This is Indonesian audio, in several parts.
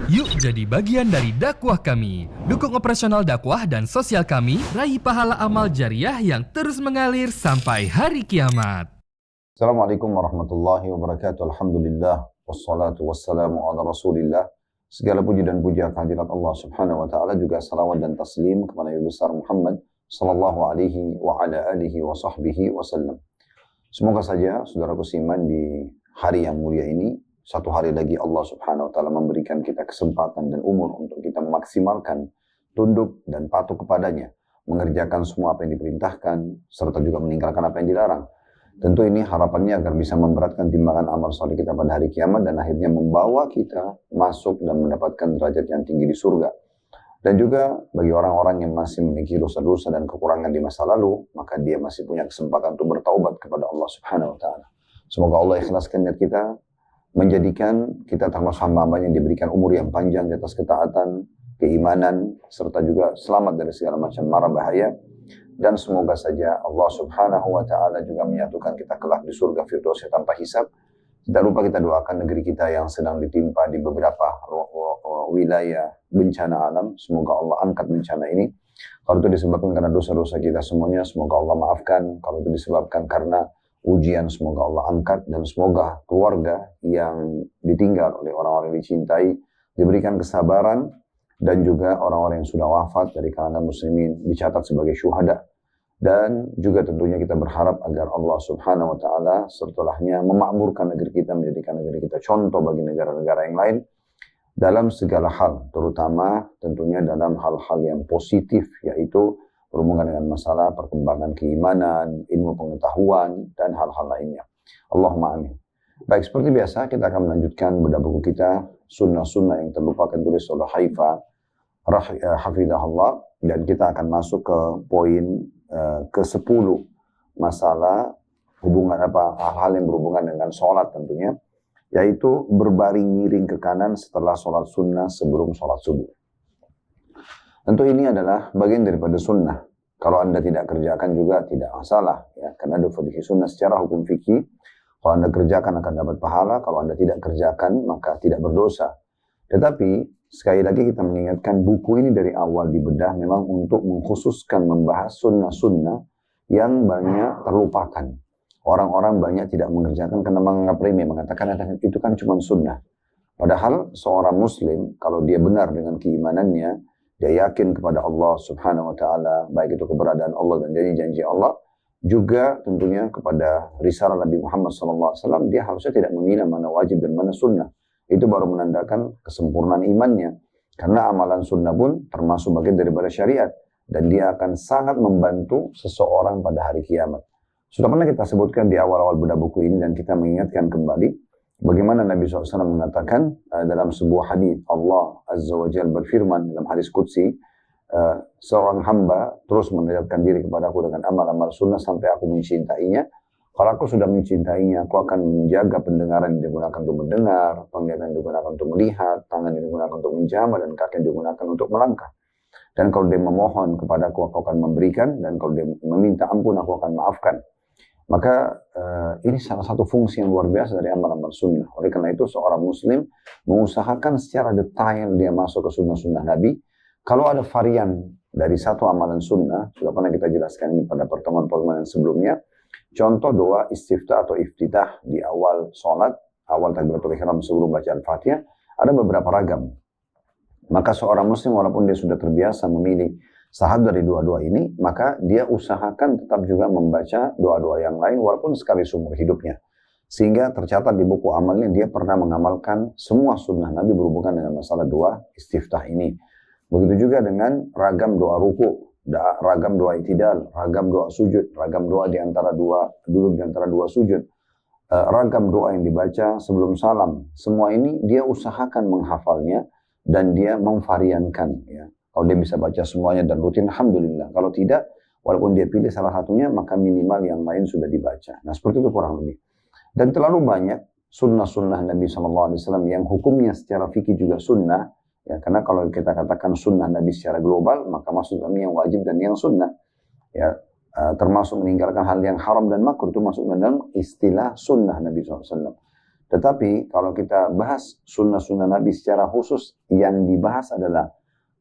Yuk jadi bagian dari dakwah kami. Dukung operasional dakwah dan sosial kami, raih pahala amal jariah yang terus mengalir sampai hari kiamat. Assalamualaikum warahmatullahi wabarakatuh. Alhamdulillah wassalatu wassalamu ala Rasulillah. Segala puji dan puja kehadirat Allah Subhanahu wa taala, juga salawat dan taslim kepada Nabi besar Muhammad sallallahu alaihi wa ala alihi wa sahbihi wasallam. Semoga saja saudaraku seiman di hari yang mulia ini, satu hari lagi Allah Subhanahu wa taala memberikan kita kesempatan dan umur untuk kita memaksimalkan tunduk dan patuh kepadanya, mengerjakan semua apa yang diperintahkan serta juga meninggalkan apa yang dilarang. Tentu ini harapannya agar bisa memberatkan timbangan amal saleh kita pada hari kiamat dan akhirnya membawa kita masuk dan mendapatkan derajat yang tinggi di surga. Dan juga bagi orang-orang yang masih memiliki dosa-dosa dan kekurangan di masa lalu, maka dia masih punya kesempatan untuk bertaubat kepada Allah Subhanahu wa taala. Semoga Allah ikhlaskan niat kita, menjadikan kita termasuk hamba-hamba yang diberikan umur yang panjang di atas ketaatan, keimanan, serta juga selamat dari segala macam mara bahaya. Dan semoga saja Allah Subhanahu wa taala juga menyatukan kita kelak di surga Firdaus tanpa hisab. Tidak lupa kita doakan negeri kita yang sedang ditimpa di beberapa wilayah bencana alam. Semoga Allah angkat bencana ini. Kalau itu disebabkan karena dosa-dosa kita semuanya, semoga Allah maafkan. Kalau itu disebabkan karena ujian, semoga Allah angkat. Dan semoga keluarga yang ditinggal oleh orang-orang yang dicintai diberikan kesabaran, dan juga orang-orang yang sudah wafat dari kalangan muslimin dicatat sebagai syuhada. Dan juga tentunya kita berharap agar Allah Subhanahu wa taala setelahnya memakmurkan negeri kita, menjadikan negeri kita contoh bagi negara-negara yang lain dalam segala hal, terutama tentunya dalam hal-hal yang positif, yaitu berhubungan dengan masalah perkembangan keimanan, ilmu pengetahuan, dan hal-hal lainnya. Allahumma amin. Baik, seperti biasa kita akan melanjutkan bedah buku kita Sunnah-Sunnah yang terlupakan, tulis oleh Haifa hafizahullah, dan kita akan masuk ke poin ke-10, masalah hal-hal yang berhubungan dengan sholat tentunya, yaitu berbaring miring ke kanan setelah sholat sunnah sebelum sholat subuh. Tentu ini adalah bagian daripada sunnah. Kalau Anda tidak kerjakan juga tidak masalah, ya, karena ada fikih sunnah secara hukum fikih. Kalau Anda kerjakan akan dapat pahala, kalau Anda tidak kerjakan maka tidak berdosa. Tetapi sekali lagi kita mengingatkan, buku ini dari awal dibedah memang untuk mengkhususkan membahas sunnah-sunnah yang banyak terlupakan. Orang-orang banyak tidak mengerjakan karena menganggap remeh, mengatakan itu kan cuma sunnah. Padahal seorang muslim kalau dia benar dengan keimanannya, dia yakin kepada Allah Subhanahu wa taala, baik itu keberadaan Allah dan janji-janji Allah, juga tentunya kepada risalah Nabi Muhammad SAW, dia harusnya tidak memilah mana wajib dan mana sunnah. Itu baru menandakan kesempurnaan imannya. Karena amalan sunnah pun termasuk bagian daripada syariat. Dan dia akan sangat membantu seseorang pada hari kiamat. Sudah pernah kita sebutkan di awal-awal bedah buku ini, dan kita mengingatkan kembali bagaimana Nabi SAW mengatakan dalam sebuah hadis, Allah Azza wa Jalla berfirman dalam hadis qudsi, seorang hamba terus mendekatkan diri kepadaku dengan amal-amal sunnah sampai aku mencintainya. Kalau aku sudah mencintainya, aku akan menjaga pendengaran yang digunakan untuk mendengar, penglihatan yang digunakan untuk melihat, tangan yang digunakan untuk menjamah, dan kaki yang digunakan untuk melangkah. Dan kalau dia memohon kepadaku, aku akan memberikan, dan kalau dia meminta ampun, aku akan maafkan. Maka ini salah satu fungsi yang luar biasa dari amal-amal sunnah. Oleh karena itu seorang muslim mengusahakan secara detail dia masuk ke sunnah-sunnah Nabi. Kalau ada varian dari satu amalan sunnah, sudah pernah kita jelaskan ini pada pertemuan-pertemuan sebelumnya. Contoh doa istiftah atau iftitah di awal sholat, awal takbiratul ihram sebelum baca Al-Fatihah, ada beberapa ragam. Maka seorang muslim walaupun dia sudah terbiasa memilih sahab dari dua-dua ini, maka dia usahakan tetap juga membaca doa-doa yang lain walaupun sekali seumur hidupnya. Sehingga tercatat di buku amalnya dia pernah mengamalkan semua sunnah Nabi berhubungan dengan masalah doa istiftah ini. Begitu juga dengan ragam doa ruku, ragam doa itidal, ragam doa sujud, ragam doa di antara duduk di antara dua sujud, ragam doa yang dibaca sebelum salam. Semua ini dia usahakan menghafalnya dan dia memvariankan, ya. Kalau dia bisa baca semuanya dan rutin, alhamdulillah. Kalau tidak, walaupun dia pilih salah satunya, maka minimal yang lain sudah dibaca. Nah, seperti itu kurang lebih. Dan terlalu banyak sunnah-sunnah Nabi SAW yang hukumnya secara fikih juga sunnah. Ya, karena kalau kita katakan sunnah Nabi secara global, maka maksud kami yang wajib dan yang sunnah. Ya, termasuk meninggalkan hal yang haram dan makruh, itu masuk dalam istilah sunnah Nabi SAW. Tetapi kalau kita bahas sunnah-sunnah Nabi secara khusus, yang dibahas adalah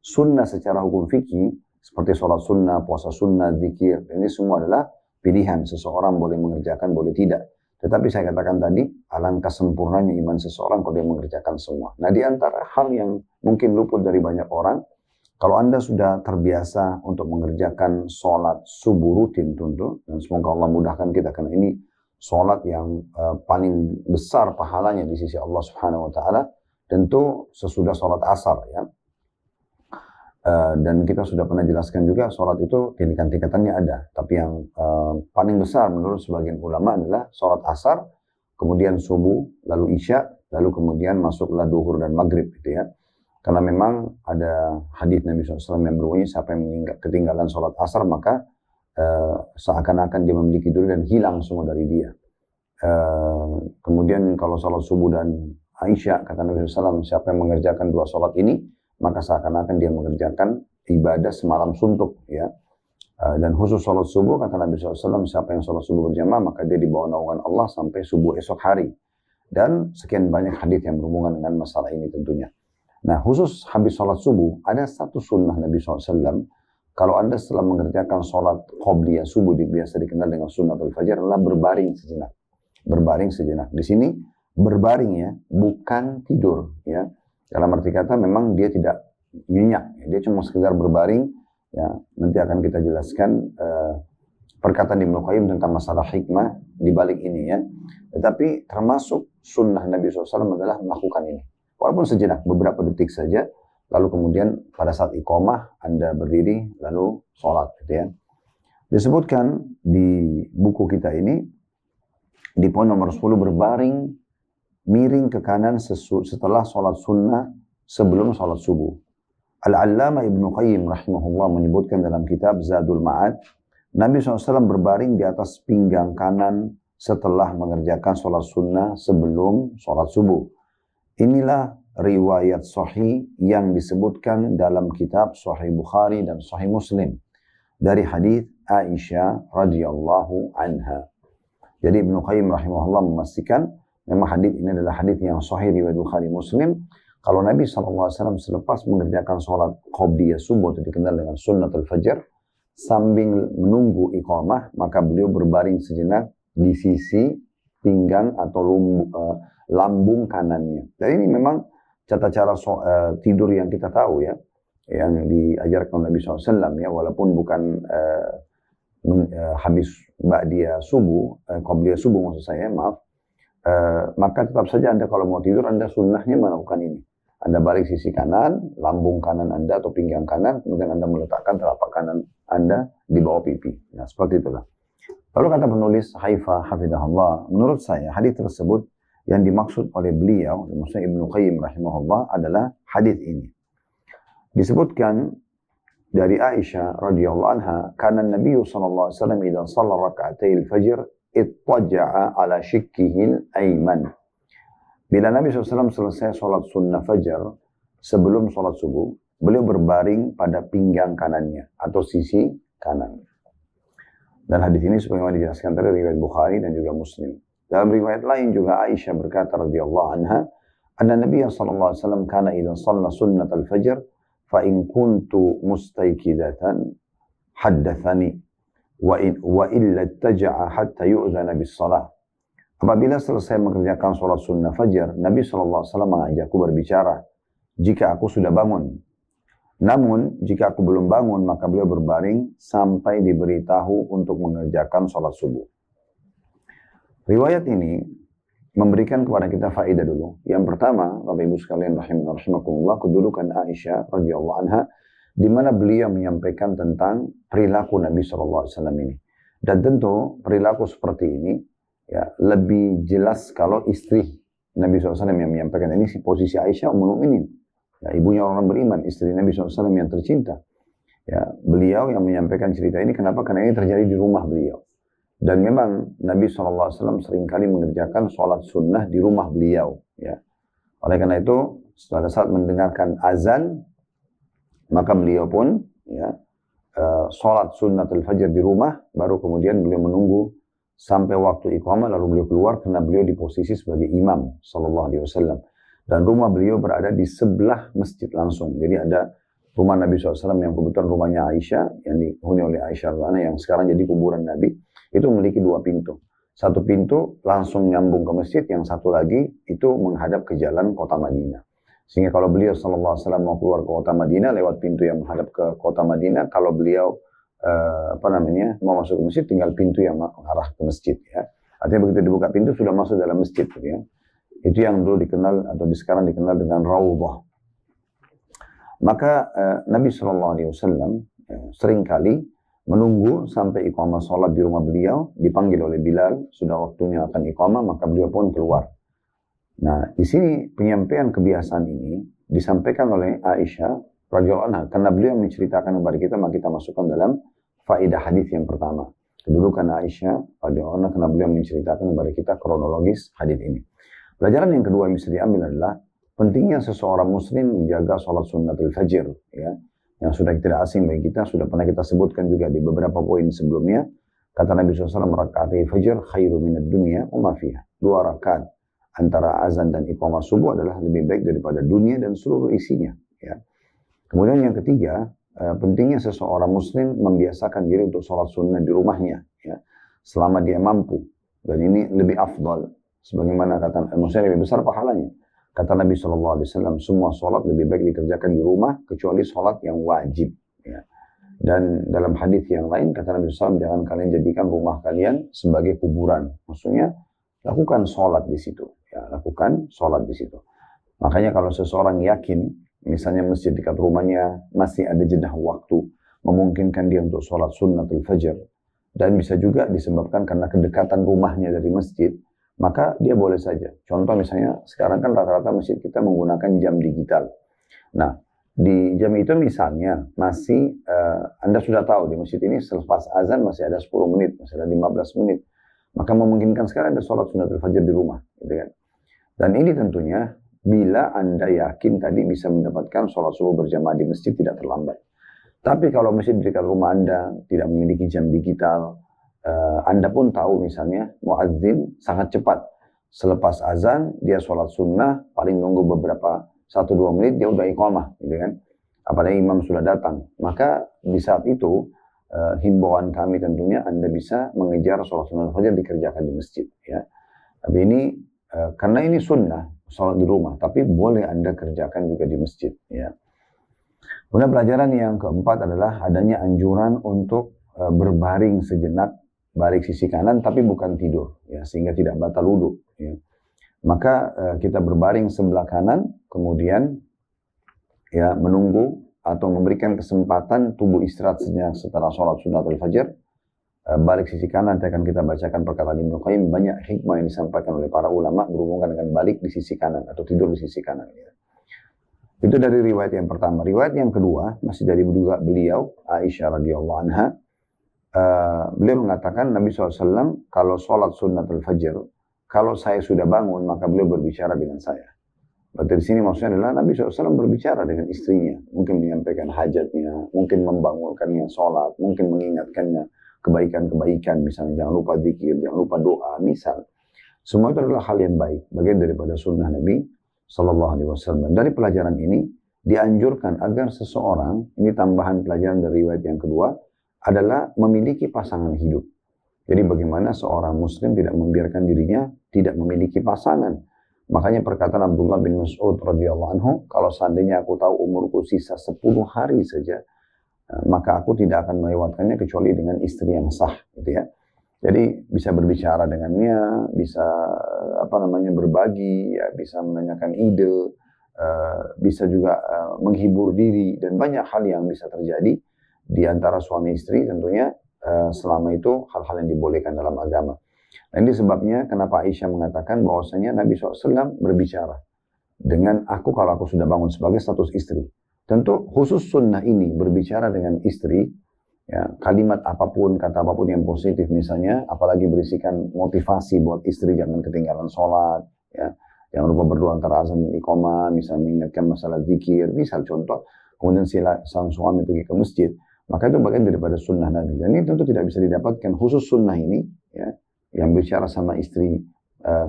sunnah secara hukum fikih, seperti sholat sunnah, puasa sunnah, zikir. Ini semua adalah pilihan. Seseorang boleh mengerjakan, boleh tidak. Tetapi saya katakan tadi, alangkah sempurnanya iman seseorang kalau dia mengerjakan semua. Nah, di antara hal yang mungkin luput dari banyak orang, kalau Anda sudah terbiasa untuk mengerjakan sholat subuh rutin tentu, dan semoga Allah mudahkan kita, karena ini sholat yang paling besar pahalanya di sisi Allah Subhanahu Wa Taala, tentu sesudah sholat asar ya. Dan kita sudah pernah jelaskan juga sholat itu tingkatan-tingkatannya ada. Tapi yang paling besar menurut sebagian ulama adalah sholat asar, kemudian subuh, lalu isya, lalu kemudian masuklah duhur dan maghrib gitu ya. Karena memang ada hadis Nabi SAW yang berbunyi, siapa yang ketinggalan sholat asar maka seakan-akan dia memiliki duri dan hilang semua dari dia. Kemudian kalau sholat subuh dan Aisyah, kata Nabi SAW, siapa yang mengerjakan dua sholat ini, maka seakan-akan dia mengerjakan ibadah semalam suntuk ya. Dan khusus sholat subuh, kata Nabi SAW, siapa yang sholat subuh berjamaah maka dia di bawah naungan Allah sampai subuh esok hari. Dan sekian banyak hadis yang berhubungan dengan masalah ini tentunya. Nah, khusus habis sholat subuh ada satu sunnah Nabi SAW. Kalau Anda setelah mengerjakan sholat qobliyah subuh, biasa dikenal dengan sunnatul fajar, adalah berbaring sejenak. Berbaring sejenak. Di sini berbaring ya, bukan tidur ya. Dalam arti kata memang dia tidak nyenyak, dia cuma sekedar berbaring. Ya, nanti akan kita jelaskan perkataan Ibnu Qayyim tentang masalah hikmah di balik ini ya. Tetapi termasuk sunnah Nabi SAW adalah melakukan ini. Walaupun sejenak, beberapa detik saja, lalu kemudian pada saat iqamah Anda berdiri lalu sholat gitu ya. Disebutkan di buku kita ini, di poin nomor 10, berbaring miring ke kanan setelah sholat sunnah sebelum sholat subuh. Al-Allamah Ibnu Qayyim rahimahullah menyebutkan dalam kitab Zadul Ma'ad, Nabi SAW berbaring di atas pinggang kanan setelah mengerjakan sholat sunnah sebelum sholat subuh. Inilah riwayat sahih yang disebutkan dalam kitab Sahih Bukhari dan Sahih Muslim dari hadis Aisyah radhiyallahu anha. Jadi Ibnu Qayyim rahimahullah memastikan memang hadis ini adalah hadis yang sahih riwayat Bukhari Muslim. Kalau Nabi SAW selepas mengerjakan sholat qobliyah subuh, itu dikenal dengan sunnatul fajar, sambil menunggu iqamah, maka beliau berbaring sejenak di sisi pinggang atau lambung kanannya. Dan ini memang tata cara tidur yang kita tahu ya, yang diajarkan Nabi SAW ya, walaupun bukan habis ba'diyah subuh, qobliyah subuh maksud saya, maaf. Maka tetap saja Anda kalau mau tidur, Anda sunnahnya melakukan ini. Anda balik sisi kanan, lambung kanan Anda atau pinggang kanan, kemudian Anda meletakkan telapak kanan Anda di bawah pipi. Nah, seperti itulah. Lalu kata penulis Haifa hafidahullah, menurut saya hadis tersebut yang dimaksud oleh beliau, maksudnya Ibnu Qayyim rahimahullah, adalah hadis ini. Disebutkan dari Aisyah radhiyallahu anha, kana Nabi sallallahu alaihi wasallam idza shalla rak'atayil fajr ittaja'a ala shikkihil ayman. Bila Nabi SAW selesai sholat sunnah fajar sebelum sholat subuh, beliau berbaring pada pinggang kanannya atau sisi kanan. Dan hadis ini sebagaimana dijelaskan tadi riwayat Bukhari dan juga Muslim. Dalam riwayat lain juga Aisyah berkata radhiyallahu anha, anna Nabi sallallahu alaihi wasallam kana idza shalla sunnat al-fajr fa in kuntu mustayqidatan haddatsani wa illa ittaja'a hatta yu'zana bis-shalah. Apabila selesai mengerjakan sholat sunnah fajar, Nabi SAW mengajakku berbicara jika aku sudah bangun. Namun, jika aku belum bangun, maka beliau berbaring sampai diberitahu untuk mengerjakan sholat subuh. Riwayat ini memberikan kepada kita faedah dulu. Yang pertama, Bapak Ibu sekalian rahimakumullah, kedudukan Aisyah radhiyallahu anha, di mana beliau menyampaikan tentang perilaku Nabi SAW ini. Dan tentu perilaku seperti ini ya lebih jelas kalau istri Nabi SAW yang menyampaikan ini, si posisi Aisyah Ummul Mukminin, ya, ibunya orang beriman, istri Nabi SAW yang tercinta. Ya, beliau yang menyampaikan cerita ini, kenapa? Karena ini terjadi di rumah beliau. Dan memang Nabi SAW seringkali mengerjakan sholat sunnah di rumah beliau. Ya. Oleh karena itu, pada saat mendengarkan azan, maka beliau pun ya, sholat sunnatul fajar di rumah, baru kemudian beliau menunggu sampai waktu iqamah lalu beliau keluar karena beliau di posisi sebagai imam sallallahu alaihi wasallam. Dan rumah beliau berada di sebelah masjid langsung. Jadi ada rumah Nabi SAW yang kebetulan rumahnya Aisyah, yang dihuni oleh Aisyah yang sekarang jadi kuburan Nabi, itu memiliki dua pintu. Satu pintu langsung nyambung ke masjid, yang satu lagi itu menghadap ke jalan kota Madinah. Sehingga kalau beliau SAW mau keluar ke kota Madinah lewat pintu yang menghadap ke kota Madinah, kalau beliau mau masuk ke masjid tinggal pintu yang mengarah ke masjid. Ya. Artinya begitu dibuka pintu sudah masuk dalam masjid. Gitu ya. Itu yang dulu dikenal atau sekarang dikenal dengan Raudhah. Maka Nabi SAW seringkali menunggu sampai iqamah sholat di rumah beliau, dipanggil oleh Bilal, sudah waktunya akan iqamah, maka beliau pun keluar. Nah, di sini penyampaian kebiasaan ini disampaikan oleh Aisyah radhiyallahu anha, karena beliau menceritakan kepada kita, maka kita masukkan dalam faedah hadis yang pertama. Kedudukan Aisyah radhiyallahu anha karena beliau menceritakan kepada kita kronologis hadis ini. Pelajaran yang kedua yang bisa diambil adalah pentingnya seseorang muslim menjaga sholat sunnatul fajr, ya, yang sudah tidak asing bagi kita, sudah pernah kita sebutkan juga di beberapa poin sebelumnya. Kata Nabi SAW, rakaatai fajr khairu minad dunya wa ma fiha. 2 rakaat antara azan dan iqamah subuh adalah lebih baik daripada dunia dan seluruh isinya. Ya. Kemudian yang ketiga, pentingnya seseorang muslim membiasakan diri untuk sholat sunnah di rumahnya, ya, selama dia mampu. Dan ini lebih afdal. Sebagaimana kata, maksudnya lebih besar pahalanya. Kata Nabi SAW, semua sholat lebih baik dikerjakan di rumah, kecuali sholat yang wajib. Ya. Dan dalam hadis yang lain, kata Nabi SAW, jangan kalian jadikan rumah kalian sebagai kuburan. Maksudnya, lakukan sholat di situ. Ya, lakukan sholat di situ. Makanya kalau seseorang yakin, misalnya masjid dekat rumahnya masih ada jeda waktu, memungkinkan dia untuk sholat sunnatul fajr, dan bisa juga disebabkan karena kedekatan rumahnya dari masjid, maka dia boleh saja. Contoh misalnya, sekarang kan rata-rata masjid kita menggunakan jam digital. Nah, di jam itu misalnya masih, Anda sudah tahu di masjid ini selepas azan masih ada 10 menit, masih ada 15 menit. Maka memungkinkan sekali Anda sholat sunnatul fajr di rumah. Gitu kan? Dan ini tentunya, bila Anda yakin tadi bisa mendapatkan sholat subuh berjamaah di masjid tidak terlambat. Tapi kalau masjid di dekat rumah Anda tidak memiliki jam digital, Anda pun tahu misalnya muadzin sangat cepat. Selepas azan dia sholat sunnah paling nunggu beberapa 1-2 menit dia udah iqamah, gitu kan? Apalagi imam sudah datang. Maka di saat itu himbauan kami tentunya Anda bisa mengejar sholat sunnah fajar dikerjakan di masjid. Ya. Tapi ini karena ini sunnah sholat di rumah, tapi boleh Anda kerjakan juga di masjid. Ya. Kemudian pelajaran yang keempat adalah adanya anjuran untuk berbaring sejenak, balik sisi kanan tapi bukan tidur, ya, sehingga tidak batal wudu. Ya. Maka kita berbaring sebelah kanan, kemudian ya menunggu atau memberikan kesempatan tubuh istirahat sejenak setelah sholat sunnatul fajr. Balik sisi kanan nanti akan kita bacakan perkataan Ibnu Qayyim, banyak hikmah yang disampaikan oleh para ulama berhubungan dengan balik di sisi kanan atau tidur di sisi kanan. Ya. Itu dari riwayat yang pertama. Riwayat yang kedua masih dari juga beliau Aisyah radhiyallahu anha. Beliau mengatakan Nabi SAW kalau sholat sunnatul fajr, kalau saya sudah bangun maka beliau berbicara dengan saya. Berarti di sini maksudnya adalah Nabi SAW berbicara dengan istrinya, mungkin menyampaikan hajatnya, mungkin membangunkannya sholat, mungkin mengingatkannya kebaikan-kebaikan, misalnya jangan lupa zikir, jangan lupa doa, misal. Semua itu adalah hal yang baik, bagian daripada sunnah Nabi SAW. Dari pelajaran ini dianjurkan agar seseorang, ini tambahan pelajaran dari riwayat yang kedua, adalah memiliki pasangan hidup. Jadi bagaimana seorang muslim tidak membiarkan dirinya tidak memiliki pasangan. Makanya perkataan Abdullah bin Mas'ud radhiyallahu anhu, kalau seandainya aku tahu umurku sisa 10 hari saja, maka aku tidak akan melewatkannya kecuali dengan istri yang sah, gitu ya. Jadi bisa berbicara dengannya, bisa berbagi, ya, bisa menanyakan ide, bisa juga menghibur diri, dan banyak hal yang bisa terjadi di antara suami istri tentunya selama itu hal-hal yang dibolehkan dalam agama. Dan ini sebabnya kenapa Aisyah mengatakan bahwasanya Nabi SAW berbicara dengan aku kalau aku sudah bangun sebagai status istri. Tentu khusus sunnah ini berbicara dengan istri, ya, kalimat apapun, kata apapun yang positif misalnya, apalagi berisikan motivasi buat istri jangan ketinggalan sholat, ya, jangan lupa berdoa antara azan dan iqamah, misalnya mengingatkan masalah zikir, misal contoh, kemudian sang suami pergi ke masjid. Maka itu bagian daripada sunnah Nabi. Dan ini tentu tidak bisa didapatkan khusus sunnah ini, ya, yang bicara sama istri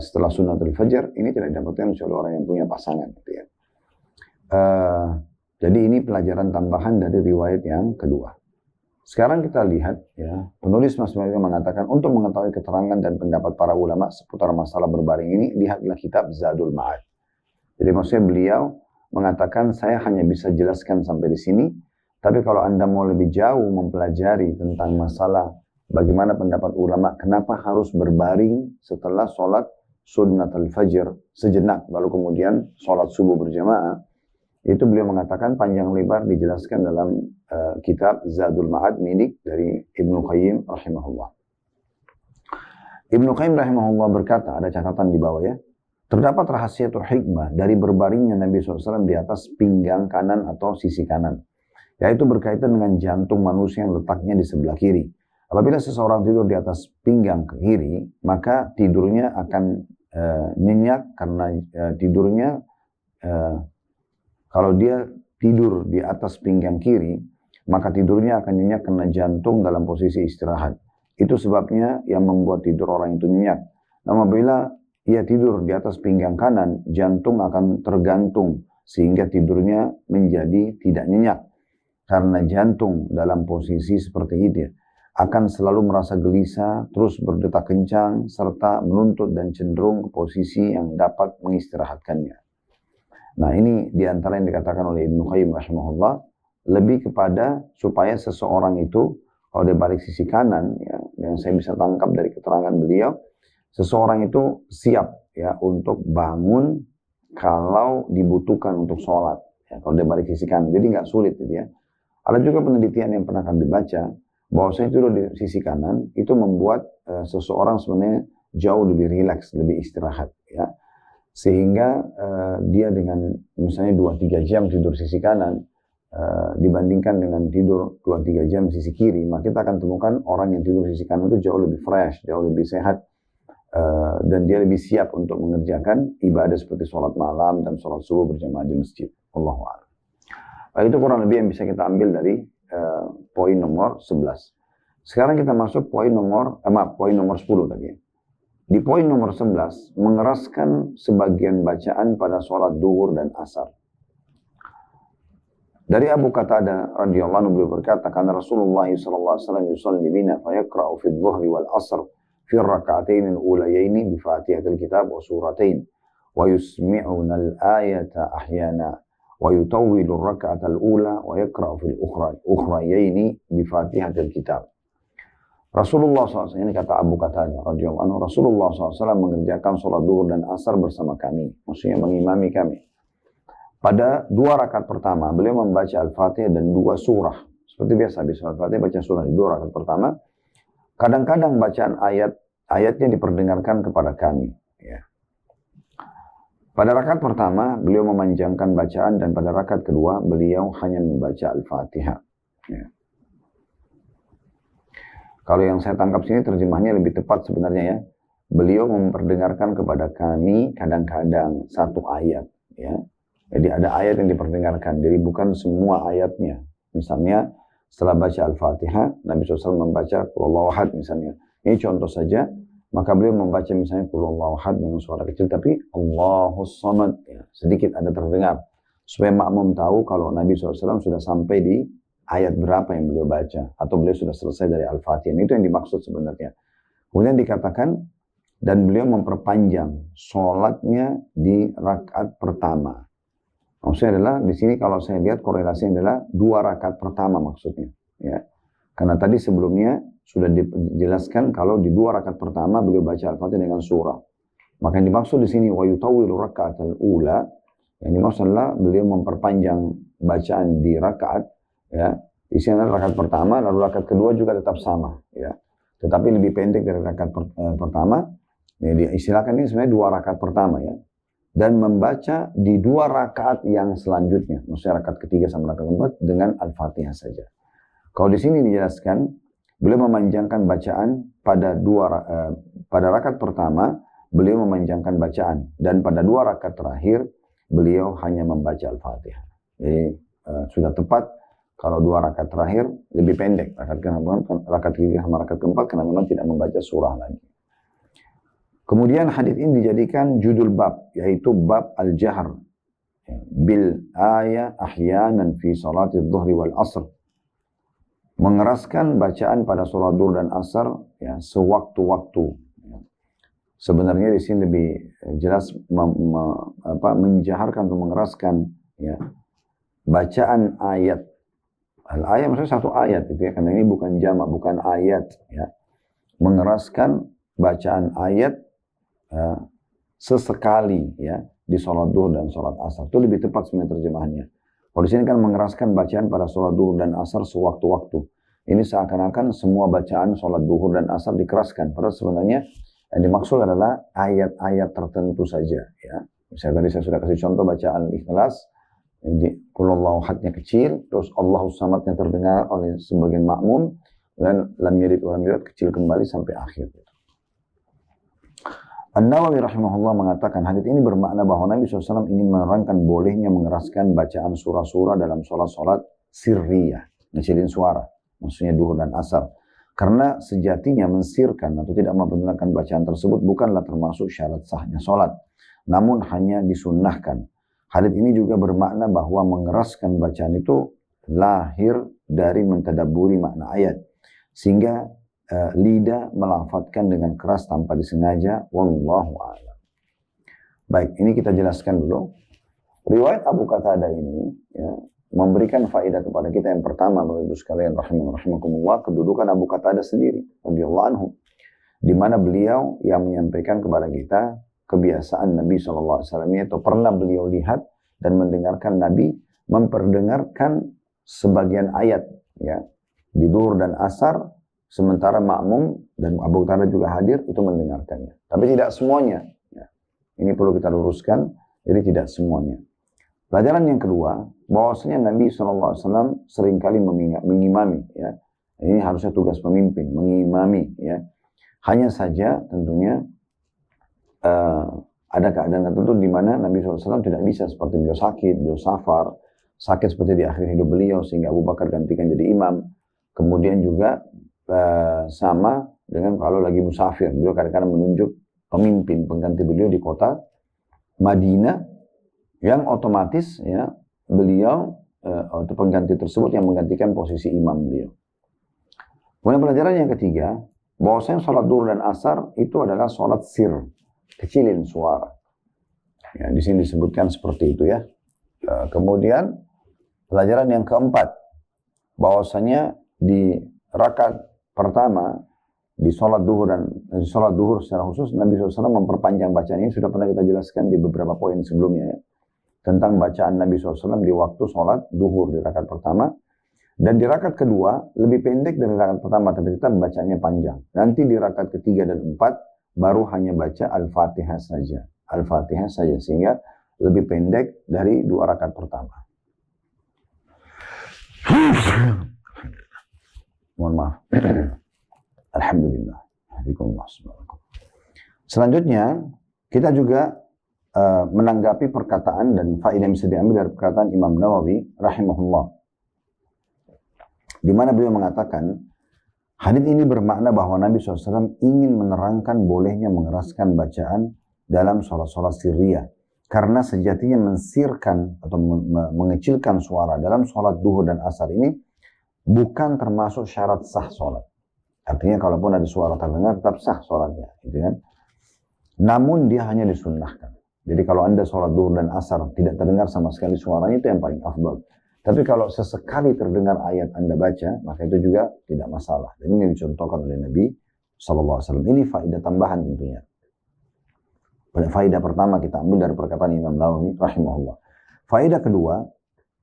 setelah sunnatul fajar, ini tidak didapatkan kecuali orang yang punya pasangan. Gitu ya. Jadi ini pelajaran tambahan dari riwayat yang kedua. Sekarang kita lihat, ya, penulis Mas Malik mengatakan untuk mengetahui keterangan dan pendapat para ulama seputar masalah berbaring ini, lihatlah kitab Zadul Ma'ad. Jadi maksudnya beliau mengatakan saya hanya bisa jelaskan sampai di sini, tapi kalau Anda mau lebih jauh mempelajari tentang masalah bagaimana pendapat ulama, kenapa harus berbaring setelah sholat sunnat al-fajr sejenak, lalu kemudian sholat subuh berjamaah, itu beliau mengatakan panjang lebar dijelaskan dalam kitab Zadul Ma'ad milik dari Ibnu Qayyim rahimahullah. Ibnu Qayyim rahimahullah berkata, ada catatan di bawah ya, terdapat rahasia atau hikmah dari berbaringnya Nabi SAW di atas pinggang kanan atau sisi kanan, yaitu berkaitan dengan jantung manusia yang letaknya di sebelah kiri. Apabila seseorang tidur di atas pinggang ke kiri, maka tidurnya akan nyenyak karena tidurnya kalau dia tidur di atas pinggang kiri, maka tidurnya akan nyenyak karena jantung dalam posisi istirahat. Itu sebabnya yang membuat tidur orang itu nyenyak. Namun apabila ia tidur di atas pinggang kanan, jantung akan tergantung sehingga tidurnya menjadi tidak nyenyak. Karena jantung dalam posisi seperti itu akan selalu merasa gelisah, terus berdetak kencang, serta menuntut dan cenderung ke posisi yang dapat mengistirahatkannya. Nah ini diantara yang dikatakan oleh Ibnu Qayyim rahimahullah, lebih kepada supaya seseorang itu, kalau dia balik sisi kanan, ya, yang saya bisa tangkap dari keterangan beliau, seseorang itu siap ya untuk bangun kalau dibutuhkan untuk sholat. Ya, kalau dia balik sisi kanan, jadi nggak sulit gitu ya. Ada juga penelitian yang pernah kami baca, bahwa saya tidur di sisi kanan, itu membuat seseorang sebenarnya jauh lebih rileks, lebih istirahat ya. Sehingga dia dengan misalnya 2-3 jam tidur sisi kanan dibandingkan dengan tidur 2-3 jam sisi kiri, maka kita akan temukan orang yang tidur sisi kanan itu jauh lebih fresh, jauh lebih sehat, dan dia lebih siap untuk mengerjakan ibadah seperti sholat malam dan sholat subuh berjamaah di masjid. Allahu a'lam. Itu kurang lebih yang bisa kita ambil dari poin nomor 11. Sekarang kita masuk poin nomor 10 tadi. Di poin nomor 11, mengeraskan sebagian bacaan pada sholat duhur dan asar. Dari Abu Qatadah radhiyallahu anhu beliau berkata, karena Rasulullah sallallahu alaihi wasallam yusalli bina fa yaqra'u fi dhuhri wal asr fi rak'atain al-ulayaini bi Fatihatil Kitab wa suratain wa yusmi'una al-ayata ahyana wa yutawwilu ar-rak'ata al-ula wa yaqra'u fil ukhrayaini bi Fatihatil Kitab. Rasulullah SAW, ini kata Abu Qatadah radhiyallahu anhu, Rasulullah SAW mengerjakan sholat duhur dan asar bersama kami, maksudnya mengimami kami. Pada 2 rakaat pertama, beliau membaca Al-Fatihah dan 2 surah. Seperti biasa, habis Al-Fatihah baca surah di 2 rakaat pertama. Kadang-kadang bacaan ayatnya diperdengarkan kepada kami. Ya. Pada rakaat pertama, beliau memanjangkan bacaan, dan pada rakaat kedua, beliau hanya membaca Al-Fatihah. Ya. Kalau yang saya tangkap sini terjemahnya lebih tepat sebenarnya ya. Beliau memperdengarkan kepada kami kadang-kadang 1 ayat. Ya. Jadi ada ayat yang diperdengarkan. Jadi bukan semua ayatnya. Misalnya setelah baca Al-Fatihah, Nabi SAW membaca Qul Huwallahu Ahad misalnya. Ini contoh saja. Maka beliau membaca misalnya Qul Huwallahu Ahad dengan suara kecil. Tapi Allahus Samad. Ya, sedikit ada terdengar. Supaya makmum tahu kalau Nabi SAW sudah sampai di ayat berapa yang beliau baca, atau beliau sudah selesai dari Al-Fatihah. Itu yang dimaksud sebenarnya. Kemudian dikatakan, dan beliau memperpanjang sholatnya di rakaat pertama. Maksudnya adalah, di sini kalau saya lihat korelasinya adalah 2 rakaat pertama maksudnya. Ya. Karena tadi sebelumnya sudah dijelaskan kalau di 2 rakaat pertama beliau baca Al-Fatihah dengan surah. Maka yang dimaksud di sini, wa yutawwilu raka'atal ula, yang dimaksud adalah beliau memperpanjang bacaan di rakaat. Ya, di sini rakaat pertama, lalu rakaat kedua juga tetap sama, ya. Tetapi lebih pendek dari rakaat pertama. Ya, diistilahkan ini sebenarnya 2 rakaat pertama ya. Dan membaca di 2 rakaat yang selanjutnya, maksudnya rakaat ketiga sama rakaat keempat dengan Al-Fatihah saja. Kalau di sini dijelaskan, beliau memanjangkan bacaan pada rakaat pertama, beliau memanjangkan bacaan, dan pada 2 rakaat terakhir beliau hanya membaca Al-Fatihah. Jadi sudah tepat. Kalau 2 rakaat terakhir lebih pendek, rakaat ketiga sama rakaat keempat, karena memang tidak membaca surah lagi. Kemudian hadis ini dijadikan judul bab, yaitu bab al-jahr bil ayat ahyanan fi salati dhuhri wal asr. Mengeraskan bacaan pada sholat duhur dan asar ya, sewaktu-waktu. Sebenarnya di sini lebih jelas menjaharkan atau mengeraskan ya, bacaan ayat. Al-ayat maksudnya satu ayat gitu ya, karena ini bukan jamak, bukan ayat ya. Mengeraskan bacaan ayat sesekali ya di sholat duhur dan sholat asar. Itu lebih tepat sebenarnya terjemahannya. Kalau di sini kan mengeraskan bacaan pada sholat duhur dan asar sewaktu-waktu. Ini seakan-akan semua bacaan sholat duhur dan asar dikeraskan. Padahal sebenarnya yang dimaksud adalah ayat-ayat tertentu saja. Ya. Misalnya tadi saya sudah kasih contoh bacaan Ikhlas. Qulullahu ahadnya kecil, terus Allahus samadnya terdengar oleh sebagian makmum, dan lam yalid wa lam yulad kecil kembali sampai akhir. An-Nawawi rahimahullah mengatakan hadits ini bermakna bahwa Nabi SAW ingin menerangkan bolehnya mengeraskan bacaan surah-surah dalam sholat-sholat sirriyah, ngecilin suara, maksudnya duhur dan asar. Karena sejatinya mensirkan atau tidak membenarkan bacaan tersebut bukanlah termasuk syarat sahnya sholat, namun hanya disunnahkan. Hadits ini juga bermakna bahwa mengeraskan bacaan itu lahir dari mentadabburi makna ayat, sehingga lidah melafadzkan dengan keras tanpa disengaja. Wallahu a'lam. Baik, ini kita jelaskan dulu. Riwayat Abu Qatadah ini ya, memberikan faedah kepada kita. Yang pertama, Bapak Ibu sekalian rahimakumullah, kedudukan Abu Qatadah sendiri radhiyallahu anhu, di mana beliau yang menyampaikan kepada kita kebiasaan Nabi SAW, yaitu pernah beliau lihat dan mendengarkan Nabi memperdengarkan sebagian ayat ya di duhur dan asar, sementara makmum dan Abu Qatadah juga hadir itu mendengarkannya. Tapi tidak semuanya. Ya. Ini perlu kita luruskan. Jadi tidak semuanya. Pelajaran yang kedua, bahwasanya Nabi SAW seringkali mengimami. Ya. Ini harusnya tugas pemimpin, mengimami. Ya. Hanya saja tentunya ada keadaan tertentu di mana Nabi SAW tidak bisa, seperti beliau sakit, beliau safar, sakit seperti di akhir hidup beliau sehingga Abu Bakar gantikan jadi imam. Kemudian juga sama dengan kalau lagi musafir, beliau kadang-kadang menunjuk pemimpin pengganti beliau di kota Madinah, yang otomatis ya beliau atau pengganti tersebut yang menggantikan posisi imam beliau. Kemudian pelajaran yang ketiga, bahwasanya sholat duhur dan asar itu adalah sholat sir, kecilin suara. Ya, di sini disebutkan seperti itu ya. Kemudian pelajaran yang keempat, bahwasanya di rakaat pertama di sholat duhur dan di sholat duhur secara khusus Nabi SAW memperpanjang bacaan. Ini sudah pernah kita jelaskan di beberapa poin sebelumnya ya, tentang bacaan Nabi SAW di waktu sholat duhur di rakaat pertama, dan di rakaat kedua lebih pendek dari rakaat pertama tapi tetap bacaannya panjang. Nanti di rakaat ketiga dan empat baru hanya baca Al-Fatihah saja, Al-Fatihah saja, sehingga lebih pendek dari dua rakaat pertama. Mohon maaf. Alhamdulillah. Selanjutnya, kita juga menanggapi perkataan dan faedah yang bisa diambil dari perkataan Imam Nawawi rahimahullah, di mana beliau mengatakan, hadits ini bermakna bahwa Nabi SAW ingin menerangkan bolehnya mengeraskan bacaan dalam sholat-sholat sirriyah, karena sejatinya mensirkan atau mengecilkan suara dalam sholat duhur dan asar ini bukan termasuk syarat sah sholat. Artinya kalaupun ada suara terdengar tetap sah sholatnya, gitu kan? Namun dia hanya disunnahkan. Jadi kalau anda sholat duhur dan asar tidak terdengar sama sekali suaranya, itu yang paling afdal. Tapi kalau sesekali terdengar ayat anda baca, maka itu juga tidak masalah. Dan ini dicontohkan oleh Nabi SAW. Ini faedah tambahan tentunya. Faedah pertama kita ambil dari perkataan Imam Nawawi rahimahullah. Faedah kedua,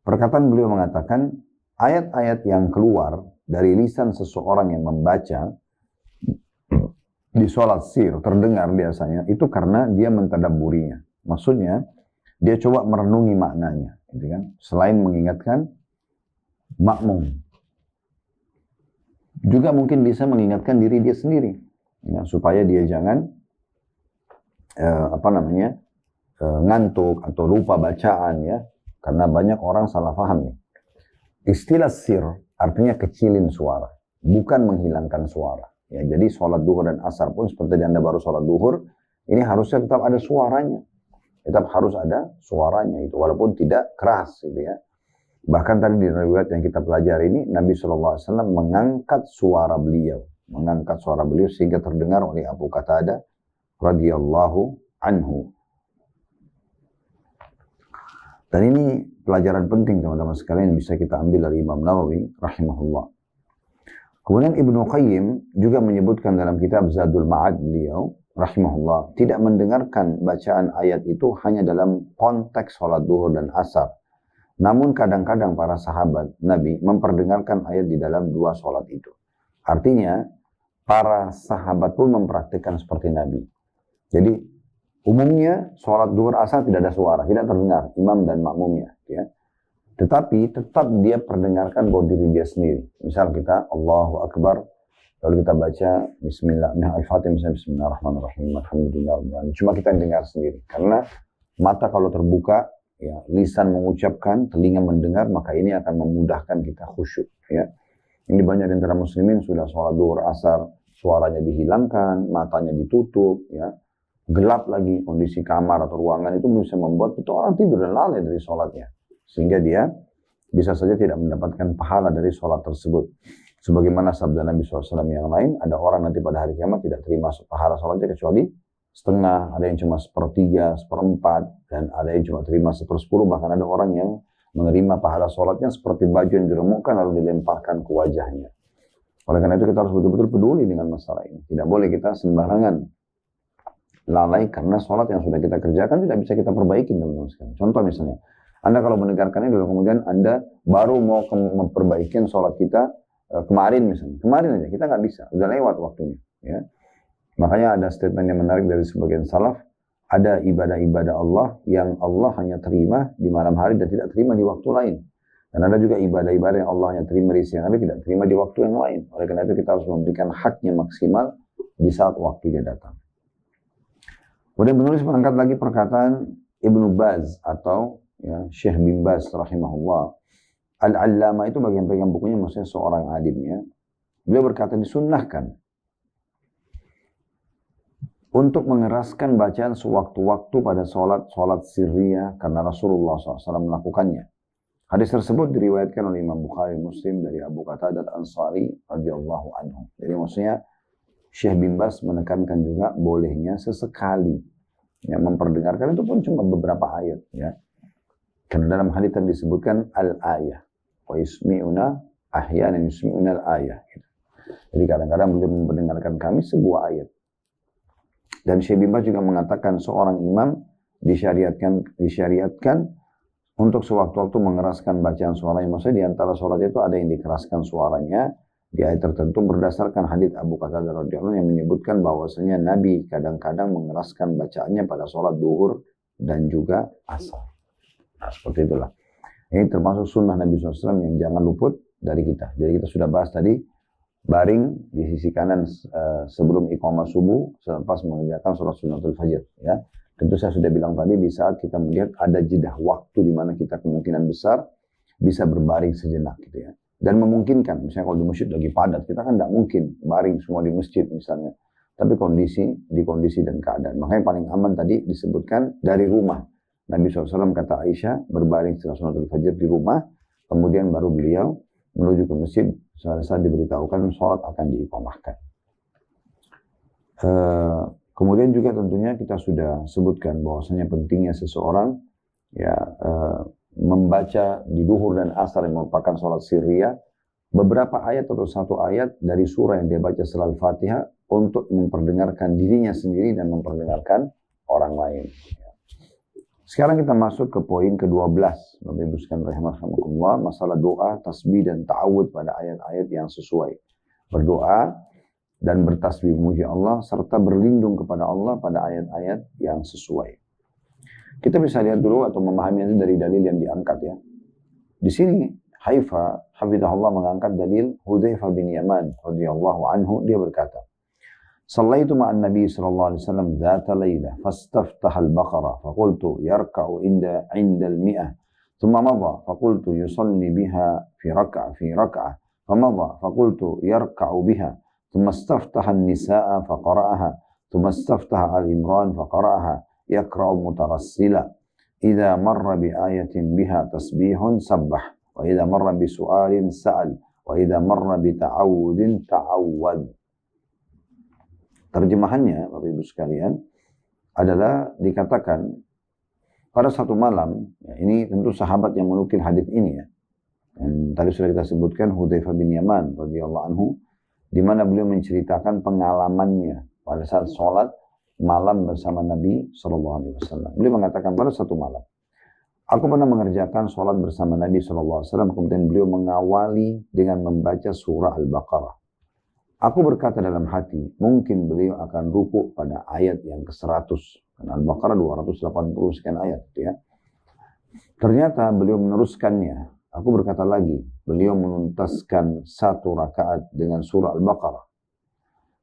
perkataan beliau mengatakan, ayat-ayat yang keluar dari lisan seseorang yang membaca di sholat sir terdengar biasanya itu karena dia mentadabburinya. Maksudnya dia coba merenungi maknanya, gitu kan? Selain mengingatkan makmum, juga mungkin bisa mengingatkan diri dia sendiri, ya, supaya dia jangan ngantuk atau lupa bacaan ya, karena banyak orang salah paham nih. Istilah sir artinya kecilin suara, bukan menghilangkan suara. Ya, jadi sholat duhur dan asar pun seperti Anda baru sholat duhur, ini harusnya tetap ada suaranya. Tetap harus ada suaranya itu, walaupun tidak keras gitu ya. Bahkan tadi di riwayat yang kita pelajari ini, Nabi SAW mengangkat suara beliau. Mengangkat suara beliau sehingga terdengar oleh Abu Qatadah radhiyallahu anhu. Dan ini pelajaran penting teman-teman sekalian yang bisa kita ambil dari Imam Nawawi rahimahullah. Kemudian Ibnu Qayyim juga menyebutkan dalam kitab Zadul Ma'ad beliau rahimahullah, tidak mendengarkan bacaan ayat itu hanya dalam konteks sholat duhur dan asar. Namun kadang-kadang para sahabat Nabi memperdengarkan ayat di dalam dua sholat itu. Artinya, para sahabat pun mempraktikkan seperti Nabi. Jadi, umumnya sholat duhur asar tidak ada suara, tidak terdengar imam dan makmumnya. Ya. Tetapi tetap dia perdengarkan buat diri dia sendiri. Misal kita Allahu Akbar, lalu kita baca Bismillah, Al-Fatihah misalnya Bismillahirrahmanirrahim, Alhamdulillah. Cuma kita dengar sendiri. Karena mata kalau terbuka, ya, lisan mengucapkan, telinga mendengar, maka ini akan memudahkan kita khusyuk. Ya. Ini banyak di antara muslimin sudah sholat duhur asar, suaranya dihilangkan, matanya ditutup, ya, gelap lagi kondisi kamar atau ruangan itu bisa membuat itu orang tidur dan lalai dari sholatnya. Sehingga dia bisa saja tidak mendapatkan pahala dari sholat tersebut. Sebagaimana sabda Nabi SAW yang lain, ada orang nanti pada hari kiamat tidak terima pahala sholatnya kecuali setengah, ada yang cuma sepertiga, seperempat, dan ada yang cuma terima sepersepuluh, bahkan ada orang yang menerima pahala sholatnya seperti baju yang diremukkan lalu dilemparkan ke wajahnya. Oleh karena itu kita harus betul-betul peduli dengan masalah ini. Tidak boleh kita sembarangan lalai karena sholat yang sudah kita kerjakan tidak bisa kita perbaiki, teman-teman sekalian. Contoh misalnya, Anda kalau mendengarkannya dulu kemudian Anda baru mau memperbaiki sholat kita kemarin misalnya. Kemarin aja kita nggak bisa, udah lewat waktunya. Ya. Makanya ada statement yang menarik dari sebagian salaf, ada ibadah-ibadah Allah yang Allah hanya terima di malam hari dan tidak terima di waktu lain. Dan ada juga ibadah-ibadah yang Allah hanya terima di siang hari, tidak terima di waktu yang lain. Oleh karena itu kita harus memberikan haknya maksimal di saat waktunya datang. Kemudian penulis mengangkat lagi perkataan Ibnu Baz atau ya, Syekh bin Baz rahimahullah. Al-Allama itu bagian pegang bukunya, maksudnya seorang alim ya. Beliau berkata disunnahkan untuk mengeraskan bacaan sewaktu-waktu pada sholat sirriyah karena Rasulullah SAW melakukannya. Hadis tersebut diriwayatkan oleh Imam Bukhari Muslim dari Abu Qatadah Al-Ansari radhiyallahu anhu. Jadi maksudnya Syekh bin Baz menekankan juga bolehnya sesekali ya, memperdengarkan itu pun cuma beberapa ayat ya. Karena dalam hadis yang disebutkan al-ayah wa yusmi'una ahyanan yusmi'una al-ayah gitu. Jadi kadang-kadang beliau memperdengarkan kami sebuah ayat. Dan Syekh bin Baz juga mengatakan seorang imam disyariatkan untuk sewaktu-waktu mengeraskan bacaan suaranya. Maksudnya di antara sholat itu ada yang dikeraskan suaranya di ayat tertentu berdasarkan hadits Abu Qatadah radhiyallahu anhu yang menyebutkan bahwasanya Nabi kadang-kadang mengeraskan bacaannya pada sholat duhur dan juga asar. Nah, seperti itulah. Ini termasuk sunnah Nabi SAW yang jangan luput dari kita. Jadi kita sudah bahas tadi, baring di sisi kanan sebelum iqamah subuh, selepas mengerjakan sholat sunnatul fajr. Ya. Tentu saya sudah bilang tadi, di saat kita melihat ada jeda waktu di mana kita kemungkinan besar bisa berbaring sejenak gitu ya. Dan memungkinkan, misalnya kalau di masjid lagi padat, kita kan tidak mungkin baring semua di masjid misalnya. Tapi di kondisi dan keadaan. Makanya paling aman tadi disebutkan dari rumah. Nabi SAW kata Aisyah berbaring setelah sunnatul fajr di rumah, kemudian baru beliau menuju ke masjid saat diberitahukan sholat akan diiqamahkan. Kemudian juga tentunya kita sudah sebutkan bahwasanya pentingnya seseorang ya membaca di duhur dan asar yang merupakan sholat sirriyah beberapa ayat atau satu ayat dari surah yang dia baca setelah Al-Fatihah untuk memperdengarkan dirinya sendiri dan memperdengarkan orang lain. Sekarang kita masuk ke poin ke-12. Bapak Ibu sekalian rahimakumullah, masalah doa, tasbih dan ta'awud pada ayat-ayat yang sesuai. Berdoa dan bertasbih memuji Allah serta berlindung kepada Allah pada ayat-ayat yang sesuai. Kita bisa lihat dulu atau memahami ini dari dalil yang diangkat ya. Di sini Hafizahullah mengangkat dalil Hudzaifah bin Yaman radhiyallahu anhu, dia berkata, "Shallaitu ma'an Nabi sallallahu alaihi wasallam dzata lailah fastaftaha al-Baqarah faqultu yarka'u inda al-mi'ah thumma madha faqultu yusalli biha fi rak'ah famadha faqultu yarka'u biha thumma istaftaha an-nisaa faqara'aha ثم استفتح آل عمران فقرأها يقرأ مترسلا إذا مر بآية بها تسبيح سبح وإذا مر بسؤال سأل وإذا مر بتعوذ تعوذ. Terjemahannya, Bapak Ibu sekalian, adalah dikatakan pada satu malam, ya, ini tentu sahabat yang menukil hadis ini ya. Dan tadi sudah kita sebutkan Hudzaifah bin Yaman radhiyallahu anhu, di mana beliau menceritakan pengalamannya pada saat sholat malam bersama Nabi Shallallahu Alaihi Wasallam. Beliau mengatakan pada satu malam, aku pernah mengerjakan sholat bersama Nabi Shallallahu Alaihi Wasallam, kemudian beliau mengawali dengan membaca surah Al-Baqarah. Aku berkata dalam hati, mungkin beliau akan ruku pada ayat yang ke-100. Karena Al-Baqarah 280 sekian ayat. Ya. Ternyata beliau meneruskannya. Aku berkata lagi, beliau menuntaskan 1 rakaat dengan surah Al-Baqarah.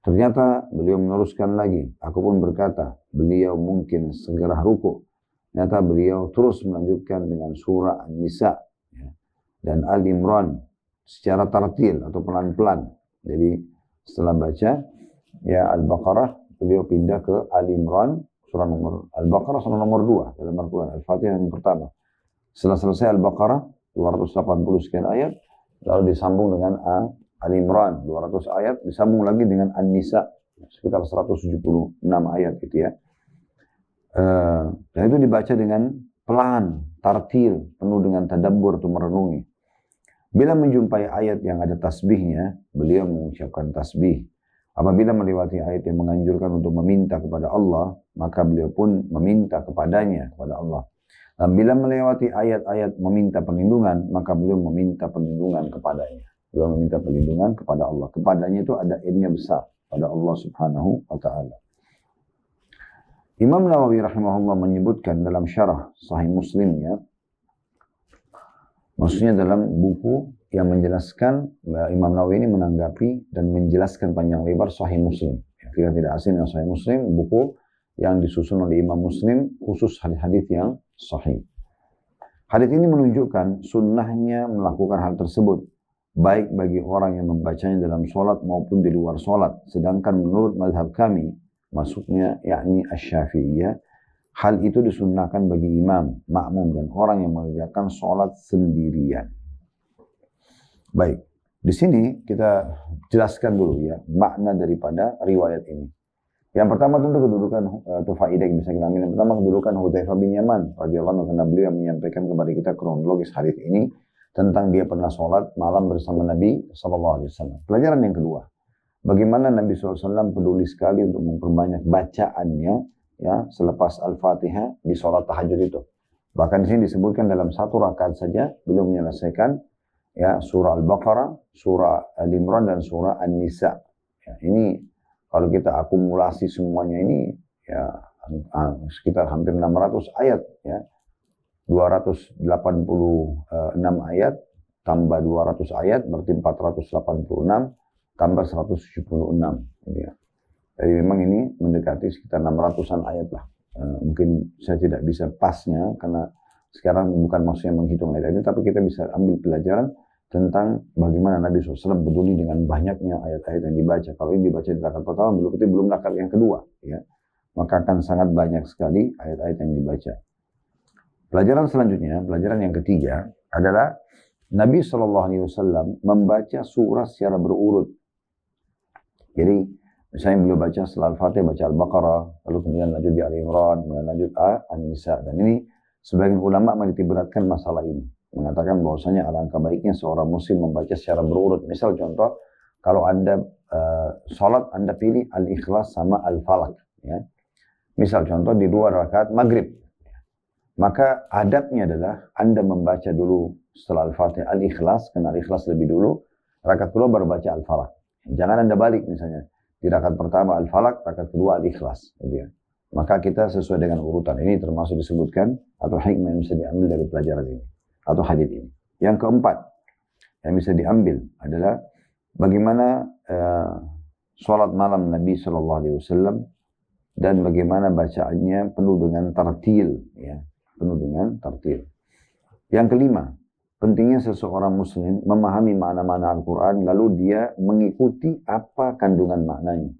Ternyata beliau meneruskan lagi. Aku pun berkata, beliau mungkin segera ruku. Ternyata beliau terus melanjutkan dengan surah An-Nisa ya, dan Al-Imran secara tartil atau pelan-pelan. Jadi setelah baca ya Al-Baqarah, beliau pindah ke Al-Imran, surah nomor Al-Baqarah surah nomor 2 dalam Al-Quran, Al-Fatihah yang pertama. Setelah selesai Al-Baqarah 280 sekian ayat, lalu disambung dengan Al-Imran 200 ayat, disambung lagi dengan An-Nisa sekitar 176 ayat gitu ya. Dan itu dibaca dengan pelan, tartil, penuh dengan tadabbur atau merenungi. Bila menjumpai ayat yang ada tasbihnya, beliau mengucapkan tasbih. Apabila melewati ayat yang menganjurkan untuk meminta kepada Allah, maka beliau pun meminta kepadanya, kepada Allah. Dan bila melewati ayat-ayat meminta perlindungan, maka beliau meminta perlindungan kepadanya. Beliau meminta perlindungan kepada Allah. Kepadanya itu ada idnya besar, pada Allah subhanahu wa ta'ala. Imam Nawawi rahimahullah menyebutkan dalam syarah Sahih Muslim ya, maksudnya dalam buku yang menjelaskan, Imam Nawawi ini menanggapi dan menjelaskan panjang lebar Sahih Muslim. Kita tidak asing dengan Sahih Muslim, buku yang disusun oleh Imam Muslim khusus hadis-hadis yang sahih. Hadis ini menunjukkan sunnahnya melakukan hal tersebut, baik bagi orang yang membacanya dalam sholat maupun di luar sholat. Sedangkan menurut mazhab kami, maksudnya yakni Asy-Syafi'iyah, hal itu disunnahkan bagi imam, makmum, dan orang yang mengerjakan sholat sendirian. Baik, di sini kita jelaskan dulu ya makna daripada riwayat ini. Yang pertama tentu kedudukan atau faedah yang bisa kita ambil. Yang pertama kedudukan Hudzaifah bin Yaman radhiyallahu anhu, karena beliau yang menyampaikan kepada kita kronologis hadis ini tentang dia pernah sholat malam bersama Nabi SAW. Pelajaran yang kedua, bagaimana Nabi SAW peduli sekali untuk memperbanyak bacaannya ya selepas Al-Fatihah di sholat tahajud itu. Bahkan di sini disebutkan dalam 1 rakaat saja beliau menyelesaikan ya surah Al-Baqarah, surah Al-Imran, dan surah An-Nisa. Ya, ini kalau kita akumulasi semuanya ini ya sekitar hampir 600 ayat ya. 286 ayat tambah 200 ayat berarti 486 tambah 176 ya. Jadi memang ini mendekati sekitar 600-an ayat lah. Mungkin saya tidak bisa pasnya karena sekarang bukan maksudnya menghitung ayat ini, tapi kita bisa ambil pelajaran tentang bagaimana Nabi SAW peduli dengan banyaknya ayat-ayat yang dibaca. Kalau ini dibaca di rakaat pertama, belum rakaat yang kedua, ya, maka akan sangat banyak sekali ayat-ayat yang dibaca. Pelajaran selanjutnya, pelajaran yang ketiga adalah Nabi SAW membaca surah secara berurut. Jadi misalnya beliau baca setelah Al-Fatihah, baca Al-Baqarah, lalu kemudian lanjut di Al-Imran, kemudian lanjut An-Nisa. Dan ini sebagian ulama menitikberatkan masalah ini, mengatakan bahwasanya alangkah baiknya seorang muslim membaca secara berurut. Misal contoh, kalau Anda sholat, Anda pilih Al-Ikhlas sama Al-Falaq. Ya. Misal contoh di 2 rakaat maghrib. Maka adabnya adalah Anda membaca dulu setelah Al-Fatihah Al-Ikhlas, karena Al-Ikhlas lebih dulu, rakaat kedua baru baca Al-Falaq. Jangan Anda balik misalnya. Di rakaat pertama Al-Falaq, rakaat kedua Al-Ikhlas. Gitu ya. Maka kita sesuai dengan urutan. Ini termasuk disebutkan atau hikmah yang bisa diambil dari pelajaran ini atau hadis ini. Yang keempat yang bisa diambil adalah bagaimana sholat malam Nabi SAW dan bagaimana bacaannya penuh dengan tartil, ya, penuh dengan tartil. Yang kelima, pentingnya seseorang muslim memahami makna-makna Al-Quran lalu dia mengikuti apa kandungan maknanya.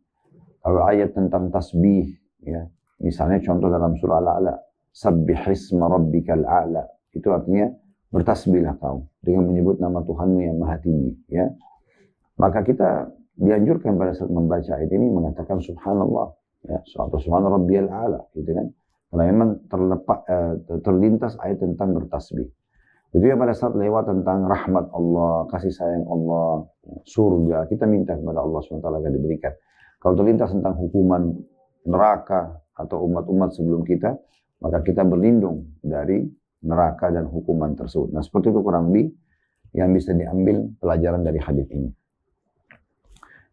Kalau ayat tentang tasbih, ya, misalnya contoh dalam surah Al-A'la, Sabbihisma rabbikal a'la. Itu artinya bertasbihlah kau dengan menyebut nama Tuhanmu yang maha tinggi. Ya. Maka kita dianjurkan pada saat membaca ayat ini mengatakan subhanallah, ya, atau subhana rabbiyal a'la, gitu kan. Karena memang terlintas ayat tentang bertasbih. Itu ya pada saat lewat tentang rahmat Allah, kasih sayang Allah, surga, kita minta kepada Allah SWT agar diberikan. Kalau terlintas tentang hukuman neraka atau umat-umat sebelum kita, maka kita berlindung dari neraka dan hukuman tersebut. Nah, seperti itu kurang lebih yang bisa diambil pelajaran dari hadis ini.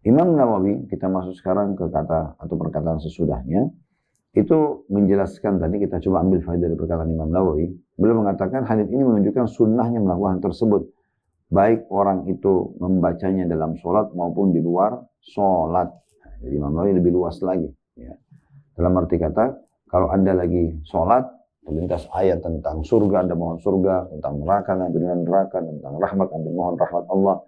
Imam Nawawi, kita masuk sekarang ke kata atau perkataan sesudahnya, itu menjelaskan tadi, kita coba ambil faedah dari perkataan Imam Nawawi. Beliau mengatakan hadis ini menunjukkan sunnahnya melakukan hal tersebut, baik orang itu membacanya dalam sholat maupun di luar sholat. Jadi Imam Nawawi lebih luas lagi. Ya. Dalam arti kata, kalau Anda lagi sholat, terlintas ayat tentang surga, Anda mohon surga, tentang neraka, Anda mohon neraka, tentang rahmat, Anda mohon rahmat Allah,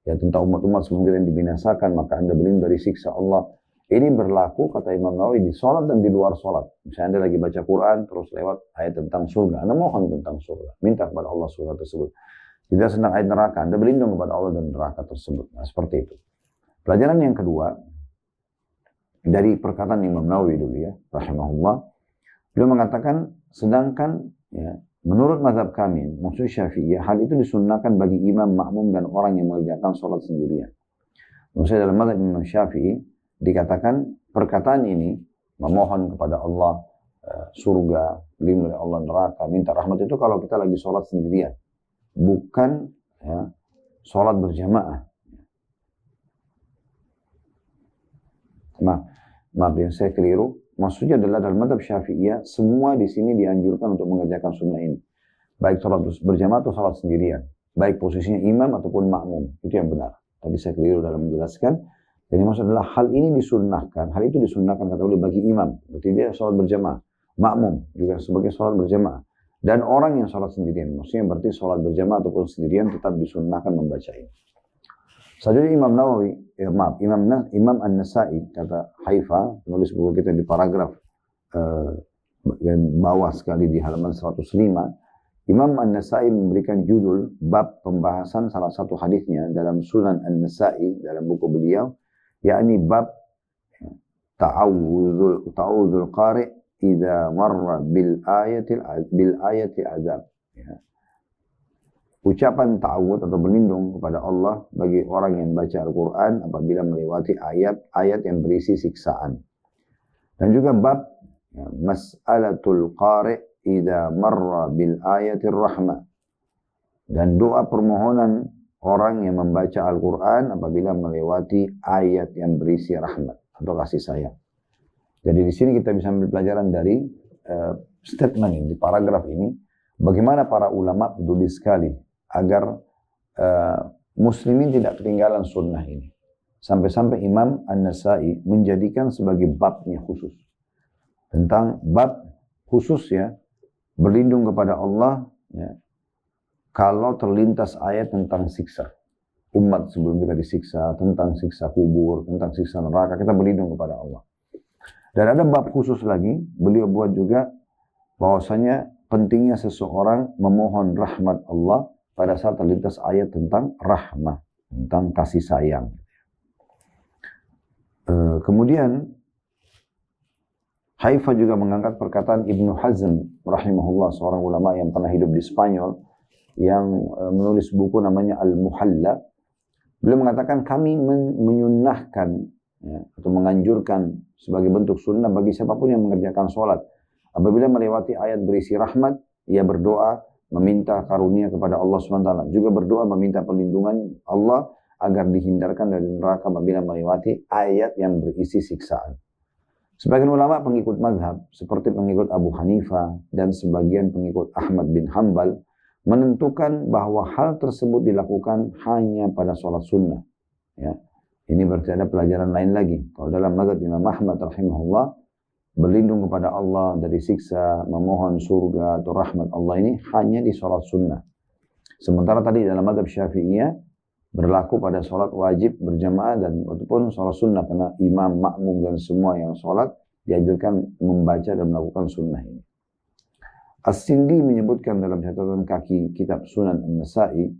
ya, tentang umat-umat sebelum yang dibinasakan, maka Anda berlindung dari siksa Allah. Ini berlaku, kata Imam Nawawi, di sholat dan di luar sholat. Misalnya Anda lagi baca Quran, terus lewat ayat tentang surga, Anda mohon tentang surga, minta kepada Allah surga tersebut. Tidak tentang ayat neraka, Anda berlindung kepada Allah dan neraka tersebut. Nah, seperti itu. Pelajaran yang kedua, dari perkataan Imam Nawawi dulu ya, rahimahullah, beliau mengatakan, sedangkan ya, menurut mazhab kami, maksud Syafi'iyah, hal itu disunnahkan bagi imam, makmum, dan orang yang mengerjakan sholat sendirian. Maksudnya dalam mazhab Imam Syafi'i, dikatakan perkataan ini, memohon kepada Allah surga, berlindung dari Allah neraka, minta rahmat, itu kalau kita lagi sholat sendirian. Bukan ya, sholat berjamaah. Maaf yang saya keliru. Maksudnya adalah dalam mazhab Syafi'iyah, semua di sini dianjurkan untuk mengerjakan sunnah ini. Baik sholat berjamaah atau sholat sendirian. Baik posisinya imam ataupun makmum. Itu yang benar. Tadi saya keliru dalam menjelaskan. Jadi maksud adalah hal ini disunnahkan. Hal itu disunnahkan kata beliau bagi imam. Berarti dia sholat berjamaah. Makmum juga sebagai sholat berjamaah. Dan orang yang sholat sendirian. Maksudnya berarti sholat berjamaah ataupun sendirian tetap disunnahkan membaca ini. Selanjutnya Imam Nawawi, Imam An-Nasai, kata Haifa, penulis buku kita di paragraf yang bawah sekali di halaman 105, Imam An-Nasai memberikan judul bab pembahasan salah satu hadisnya dalam Sunan An-Nasai dalam buku beliau, yakni bab ta'awudzul qari' idza marra bil ayati azab. Ya. Ucapan ta'awud atau berlindung kepada Allah bagi orang yang baca Al-Quran apabila melewati ayat-ayat yang berisi siksaan. Dan juga bab ya, mas'alatul qari' idza marra bil ayatir rahmah. Dan doa permohonan orang yang membaca Al-Quran apabila melewati ayat yang berisi rahmat atau kasih sayang. Jadi di sini kita bisa ambil pelajaran dari statement ini, di paragraf ini, bagaimana para ulama peduli sekali agar muslimin tidak ketinggalan sunnah ini. Sampai-sampai Imam An-Nasai menjadikan sebagai babnya khusus. Tentang bab khusus ya, berlindung kepada Allah ya, kalau terlintas ayat tentang siksa. Umat sebelum kita disiksa, tentang siksa kubur, tentang siksa neraka, kita berlindung kepada Allah. Dan ada bab khusus lagi, beliau buat juga bahwasanya pentingnya seseorang memohon rahmat Allah pada saat terlintas ayat tentang rahmah, tentang kasih sayang. Kemudian Haifa juga mengangkat perkataan Ibnu Hazm rahimahullah, seorang ulama yang pernah hidup di Spanyol, yang menulis buku namanya Al-Muhalla. Beliau mengatakan kami menyunnahkan ya, atau menganjurkan sebagai bentuk sunnah bagi siapapun yang mengerjakan sholat. Apabila melewati ayat berisi rahmat, ia berdoa meminta karunia kepada Allah SWT. Juga berdoa meminta perlindungan Allah agar dihindarkan dari neraka apabila melewati ayat yang berisi siksaan. Sebagian ulama pengikut mazhab, seperti pengikut Abu Hanifah dan sebagian pengikut Ahmad bin Hanbal, menentukan bahwa hal tersebut dilakukan hanya pada sholat sunnah. Ya. Ini berarti ada pelajaran lain lagi. Kalau dalam mazhab Imam Ahmad rahimahullah, berlindung kepada Allah dari siksa, memohon surga atau rahmat Allah ini hanya di sholat sunnah. Sementara tadi dalam mazhab Syafi'iyah, berlaku pada sholat wajib berjamaah dan ataupun sholat sunnah, karena imam, makmum dan semua yang sholat dianjurkan membaca dan melakukan sunnah ini. As-Sindi menyebutkan dalam catatan kaki kitab Sunan An-Nasa'i,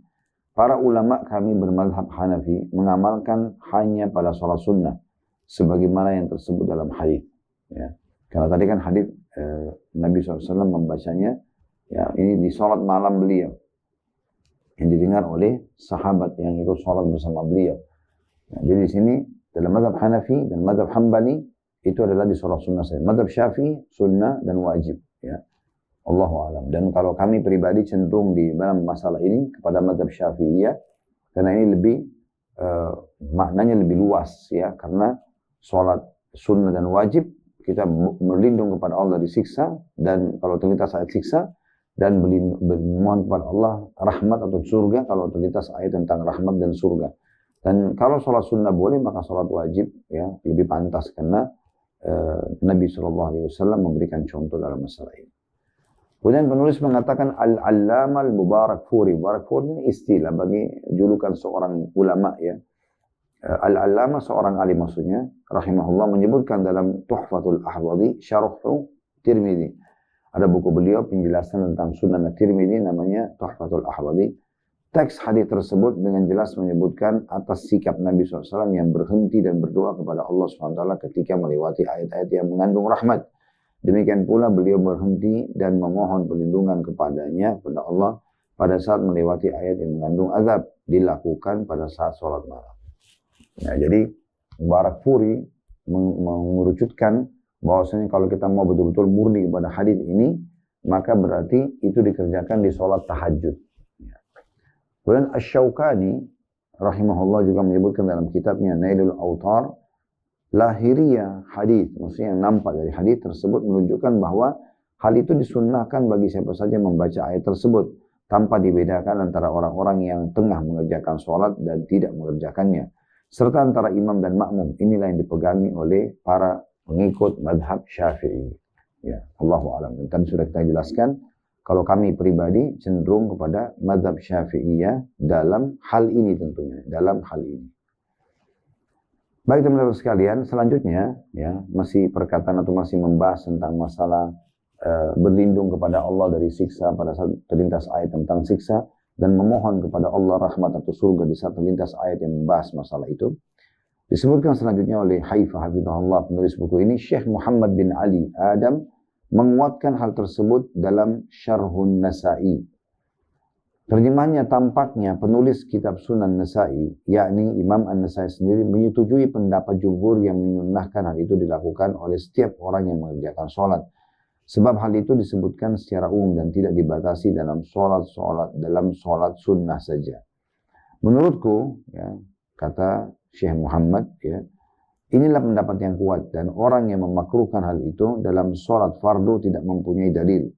para ulama kami bermadhab Hanafi mengamalkan hanya pada sholat sunnah, sebagaimana yang tersebut dalam hadis. Ya. Karena tadi kan hadis Nabi SAW membacanya, ya, ini di sholat malam beliau, yang didengar oleh sahabat yang ikut sholat bersama beliau. Nah, jadi di sini dalam madhab Hanafi dan madhab Hambali itu adalah di sholat sunnah saja. Madhab Syafi'i sunnah dan wajib. Ya. Allahu a'lam. Dan kalau kami pribadi cenderung di dalam masalah ini kepada madhab Syafi'iyah, karena ini lebih maknanya lebih luas, ya, karena sholat sunnah dan wajib kita berlindung kepada Allah dari siksa, dan kalau terlintas ayat siksa, dan bermohon kepada Allah rahmat atau surga kalau terlintas ayat tentang rahmat dan surga. Dan kalau sholat sunnah boleh, maka sholat wajib, ya, lebih pantas, karena Nabi SAW memberikan contoh dalam masalah ini. Kemudian penulis mengatakan Al-Allama Al-Mubarakfuri. Mubarakfuri ini istilah bagi julukan seorang ulama, ya. Al-Allama seorang alim maksudnya, rahimahullah, menyebutkan dalam Tuhfatul Ahwadhi, Syarhu Tirmidzi. Ada buku beliau penjelasan tentang Sunan Tirmidzi namanya Tuhfatul Ahwadhi. Teks hadis tersebut dengan jelas menyebutkan atas sikap Nabi SAW yang berhenti dan berdoa kepada Allah SWT ketika melewati ayat-ayat yang mengandung rahmat. Demikian pula beliau berhenti dan memohon perlindungan kepadanya, kepada Allah, pada saat melewati ayat yang mengandung azab, dilakukan pada saat sholat malam. Nah, jadi Mubarakfuri mengerucutkan bahwasanya kalau kita mau betul-betul murni kepada hadis ini, maka berarti itu dikerjakan di sholat tahajud. Kemudian Asy-Syaukani rahimahullah juga menyebutkan dalam kitabnya Nailul Autar, lahiriah hadis, maksudnya yang nampak dari hadis tersebut menunjukkan bahwa hal itu disunnahkan bagi siapa saja membaca ayat tersebut tanpa dibedakan antara orang-orang yang tengah mengerjakan sholat dan tidak mengerjakannya, serta antara imam dan makmum. Inilah yang dipegangi oleh para pengikut madhab Syafi'i. Ya, Allahu a'lam. Dan tadi sudah kita jelaskan, kalau kami pribadi cenderung kepada madhab Syafi'iyah dalam hal ini tentunya, dalam hal ini. Baik teman-teman sekalian, selanjutnya, ya, masih perkataan atau masih membahas tentang masalah berlindung kepada Allah dari siksa pada saat terlintas ayat tentang siksa, dan memohon kepada Allah rahmat atau surga di saat terlintas ayat yang membahas masalah itu. Disebutkan selanjutnya oleh Haifah Hafizahullah, penulis buku ini, Syekh Muhammad bin Ali Adam menguatkan hal tersebut dalam Syarhun Nasa'i. Terjemahnya tampaknya penulis kitab Sunan Nasa'i, yakni Imam An-Nasa'i sendiri, menyetujui pendapat jumhur yang menyunnahkan hal itu dilakukan oleh setiap orang yang mengerjakan sholat. Sebab hal itu disebutkan secara umum dan tidak dibatasi dalam sholat sunnah saja. Menurutku, ya, kata Syekh Muhammad, ya, inilah pendapat yang kuat, dan orang yang memakruhkan hal itu dalam sholat fardu tidak mempunyai dalil.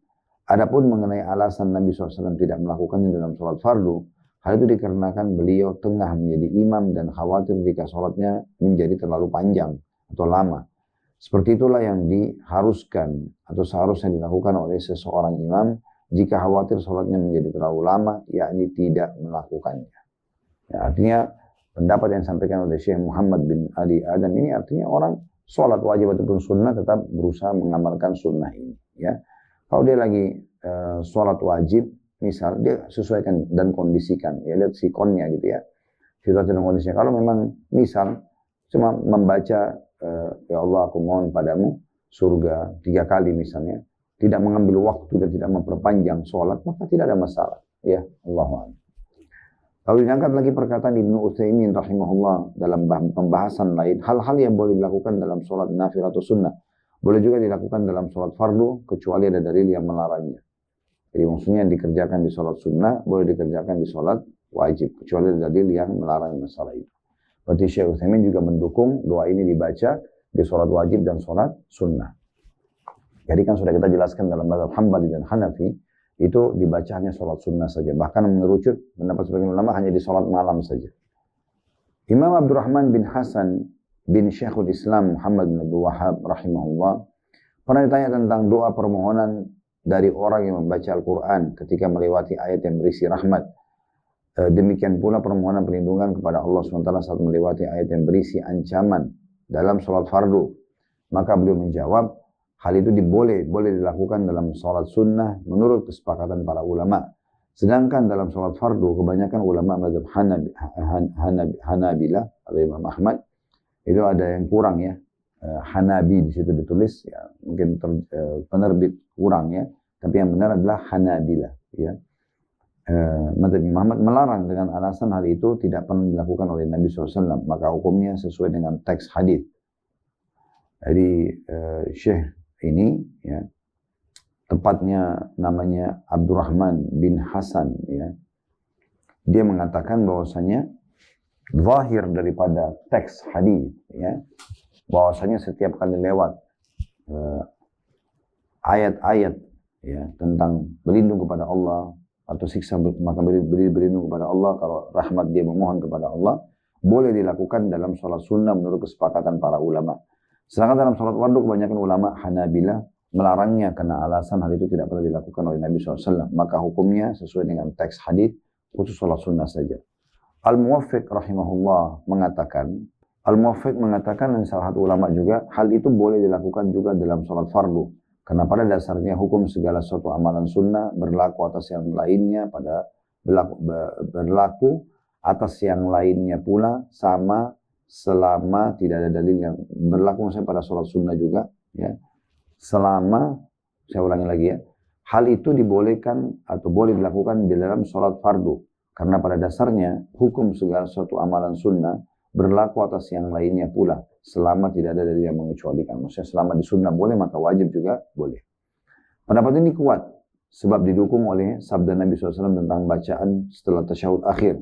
Adapun mengenai alasan Nabi SAW tidak melakukannya dalam sholat fardu, hal itu dikarenakan beliau tengah menjadi imam dan khawatir jika sholatnya menjadi terlalu panjang atau lama. Seperti itulah yang diharuskan atau seharusnya dilakukan oleh seseorang imam jika khawatir sholatnya menjadi terlalu lama, yakni tidak melakukannya. Ya, artinya pendapat yang disampaikan oleh Syekh Muhammad bin Ali Adam ini artinya orang sholat wajib ataupun sunnah tetap berusaha mengamalkan sunnah ini. Ya. Kalau dia lagi sholat wajib, misal dia sesuaikan dan kondisikan, ya, lihat sikonnya gitu, ya, situasi dan kondisinya. Kalau memang misal cuma membaca ya Allah aku mohon padamu surga 3 kali misalnya, tidak mengambil waktu dan tidak memperpanjang sholat, maka tidak ada masalah. Ya, Allahu a'lam. Lalu diangkat lagi perkataan Ibnu Utsaimin rahimahullah dalam pembahasan lain, hal-hal yang boleh dilakukan dalam sholat nafil atau sunnah boleh juga dilakukan dalam sholat fardu, kecuali ada dalil yang melarangnya. Jadi maksudnya yang dikerjakan di sholat sunnah, boleh dikerjakan di sholat wajib, kecuali ada dalil yang melarang masalah itu. Berarti Syekh Utsaimin juga mendukung doa ini dibaca di sholat wajib dan sholat sunnah. Jadi kan sudah kita jelaskan dalam mazhab Hambali dan Hanafi, itu dibacanya sholat sunnah saja. Bahkan mengerucut pendapat sebagian ulama hanya di sholat malam saja. Imam Abdurrahman bin Hasan bin Syekhul Islam Muhammad bin Abdul Wahhab rahimahullah pernah ditanya tentang doa permohonan dari orang yang membaca Al-Quran ketika melewati ayat yang berisi rahmat. Demikian pula permohonan perlindungan kepada Allah SWT saat melewati ayat yang berisi ancaman dalam sholat fardu. Maka beliau menjawab, hal itu boleh dilakukan dalam sholat sunnah menurut kesepakatan para ulama. Sedangkan dalam sholat fardu, kebanyakan ulama mazhab Hanabilah atau Imam Ahmad, itu ada yang kurang ya. Hanabi di situ ditulis, ya, mungkin penerbit kurang ya. Tapi yang benar adalah Hanabilah. Ya. Mazhab Muhammad melarang dengan alasan hal itu tidak pernah dilakukan oleh Nabi SAW. Maka hukumnya sesuai dengan teks hadis. Jadi Syekh ini ya, tepatnya namanya Abdurrahman bin Hasan ya, dia mengatakan bahwasanya zahir daripada teks hadis ya, bahwasanya setiap kali lewat ayat-ayat ya tentang berlindung kepada Allah atau siksa maka berlindung kepada Allah, kalau rahmat dia memohon kepada Allah, boleh dilakukan dalam sholat sunnah menurut kesepakatan para ulama. Sedangkan dalam sholat fardu kebanyakan ulama Hanabilah melarangnya karena alasan hal itu tidak pernah dilakukan oleh Nabi SAW. Maka hukumnya sesuai dengan teks hadis khusus sholat sunnah saja. Al-Muwaffiq rahimahullah mengatakan, dan salah satu ulama juga, hal itu boleh dilakukan juga dalam sholat fardu. Karena pada dasarnya hukum segala suatu amalan sunnah berlaku atas yang lainnya berlaku atas yang lainnya pula sama selama tidak ada dalil yang berlaku misalnya pada sholat sunnah juga ya, selama, saya ulangi lagi ya, hal itu dibolehkan atau boleh dilakukan di dalam sholat fardu karena pada dasarnya hukum segala suatu amalan sunnah berlaku atas yang lainnya pula selama tidak ada dalil yang mengecualikan. Maksudnya selama di sunnah boleh maka wajib juga boleh. Pendapat ini kuat sebab didukung oleh sabda Nabi SAW tentang bacaan setelah tasyahud akhir.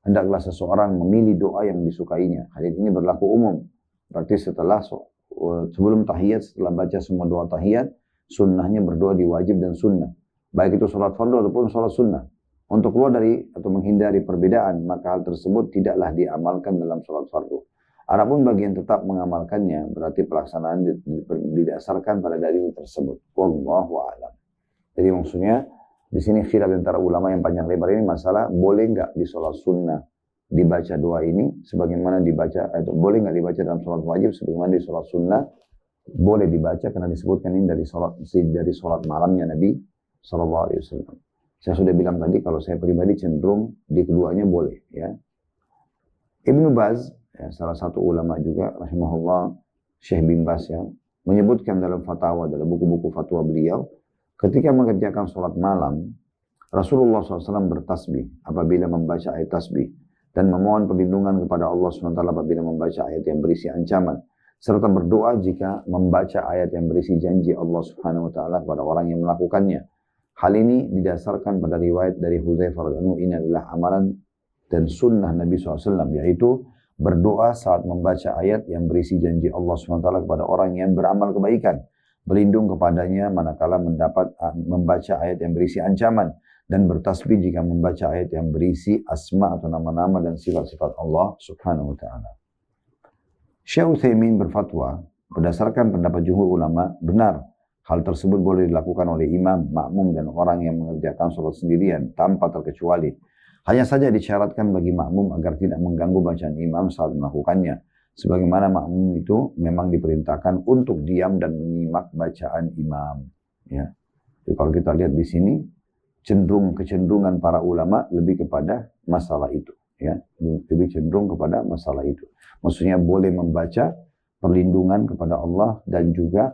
Hendaklah seseorang memilih doa yang disukainya. Hadis ini berlaku umum. Berarti sebelum tahiyat, setelah baca semua doa tahiyat, sunnahnya berdoa di wajib dan sunnah. Baik itu sholat fardu ataupun sholat sunnah. Untuk keluar dari atau menghindari perbedaan, maka hal tersebut tidaklah diamalkan dalam sholat fardu. Adapun bagian tetap mengamalkannya, berarti pelaksanaan didasarkan pada dalil tersebut. Wallahu a'lam. Jadi maksudnya, di sini khilaf antara ulama yang panjang lebar ini masalah boleh nggak di sholat sunnah dibaca doa ini sebagaimana dibaca atau boleh nggak dibaca dalam sholat wajib sebagaimana di sholat sunnah boleh dibaca karena disebutkan ini dari sholat malamnya Nabi SAW. Saya sudah bilang tadi kalau saya pribadi cenderung di keduanya boleh ya. Ibnu Baz ya, salah satu ulama juga rahimahullah, Syekh bin Baz ya, menyebutkan dalam fatwa, dalam buku-buku fatwa beliau, ketika mengerjakan sholat malam, Rasulullah SAW bertasbih apabila membaca ayat tasbih dan memohon perlindungan kepada Allah SWT apabila membaca ayat yang berisi ancaman, serta berdoa jika membaca ayat yang berisi janji Allah SWT kepada orang yang melakukannya. Hal ini didasarkan pada riwayat dari Hudzaifah radhiyallahu anhu, ini adalah amalan dan sunnah Nabi SAW, yaitu berdoa saat membaca ayat yang berisi janji Allah SWT kepada orang yang beramal kebaikan, berlindung kepadanya manakala membaca ayat yang berisi ancaman, dan bertasbih jika membaca ayat yang berisi asma atau nama-nama dan sifat-sifat Allah Subhanahu wa taala. Syekh Utsaimin berfatwa, berdasarkan pendapat jumhur ulama, benar hal tersebut boleh dilakukan oleh imam, makmum dan orang yang mengerjakan sholat sendirian tanpa terkecuali. Hanya saja disyaratkan bagi makmum agar tidak mengganggu bacaan imam saat melakukannya. Sebagaimana makmum itu memang diperintahkan untuk diam dan menyimak bacaan imam. Ya. Jadi kalau kita lihat di sini, kecenderungan para ulama lebih kepada masalah itu. Ya. Lebih cenderung kepada masalah itu. Maksudnya boleh membaca perlindungan kepada Allah dan juga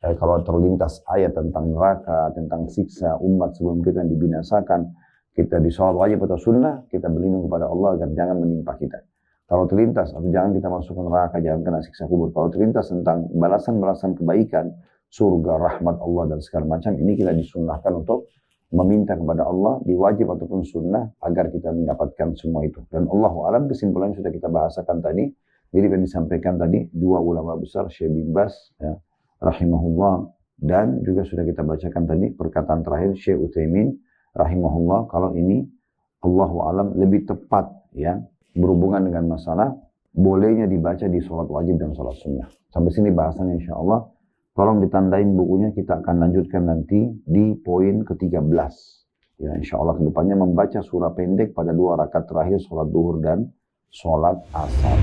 kalau terlintas ayat tentang neraka, tentang siksa umat sebelum kita dibinasakan, kita di sholat wajib atau sunnah, kita berlindung kepada Allah agar jangan menimpa kita. Kalau terlintas, atau jangan kita masuk ke neraka, jangan kena siksa kubur. Kalau terlintas tentang balasan-balasan kebaikan, surga, rahmat Allah dan segala macam, ini kita disunnahkan untuk meminta kepada Allah di wajib ataupun sunnah agar kita mendapatkan semua itu. Dan Allahu a'lam, kesimpulannya sudah kita bahasakan tadi. Jadi yang disampaikan tadi dua ulama besar, Syekh bin Baz ya, rahimahullah, dan juga sudah kita bacakan tadi perkataan terakhir Syekh Utsaimin rahimahullah, kalau ini Allahu a'lam lebih tepat ya berhubungan dengan masalah bolehnya dibaca di sholat wajib dan sholat sunnah. Sampai sini bahasannya insyaallah. Tolong ditandain bukunya, kita akan lanjutkan nanti di poin ke-13. Ya, insya Allah kedepannya membaca surah pendek pada 2 rakaat terakhir sholat duhur dan sholat asar.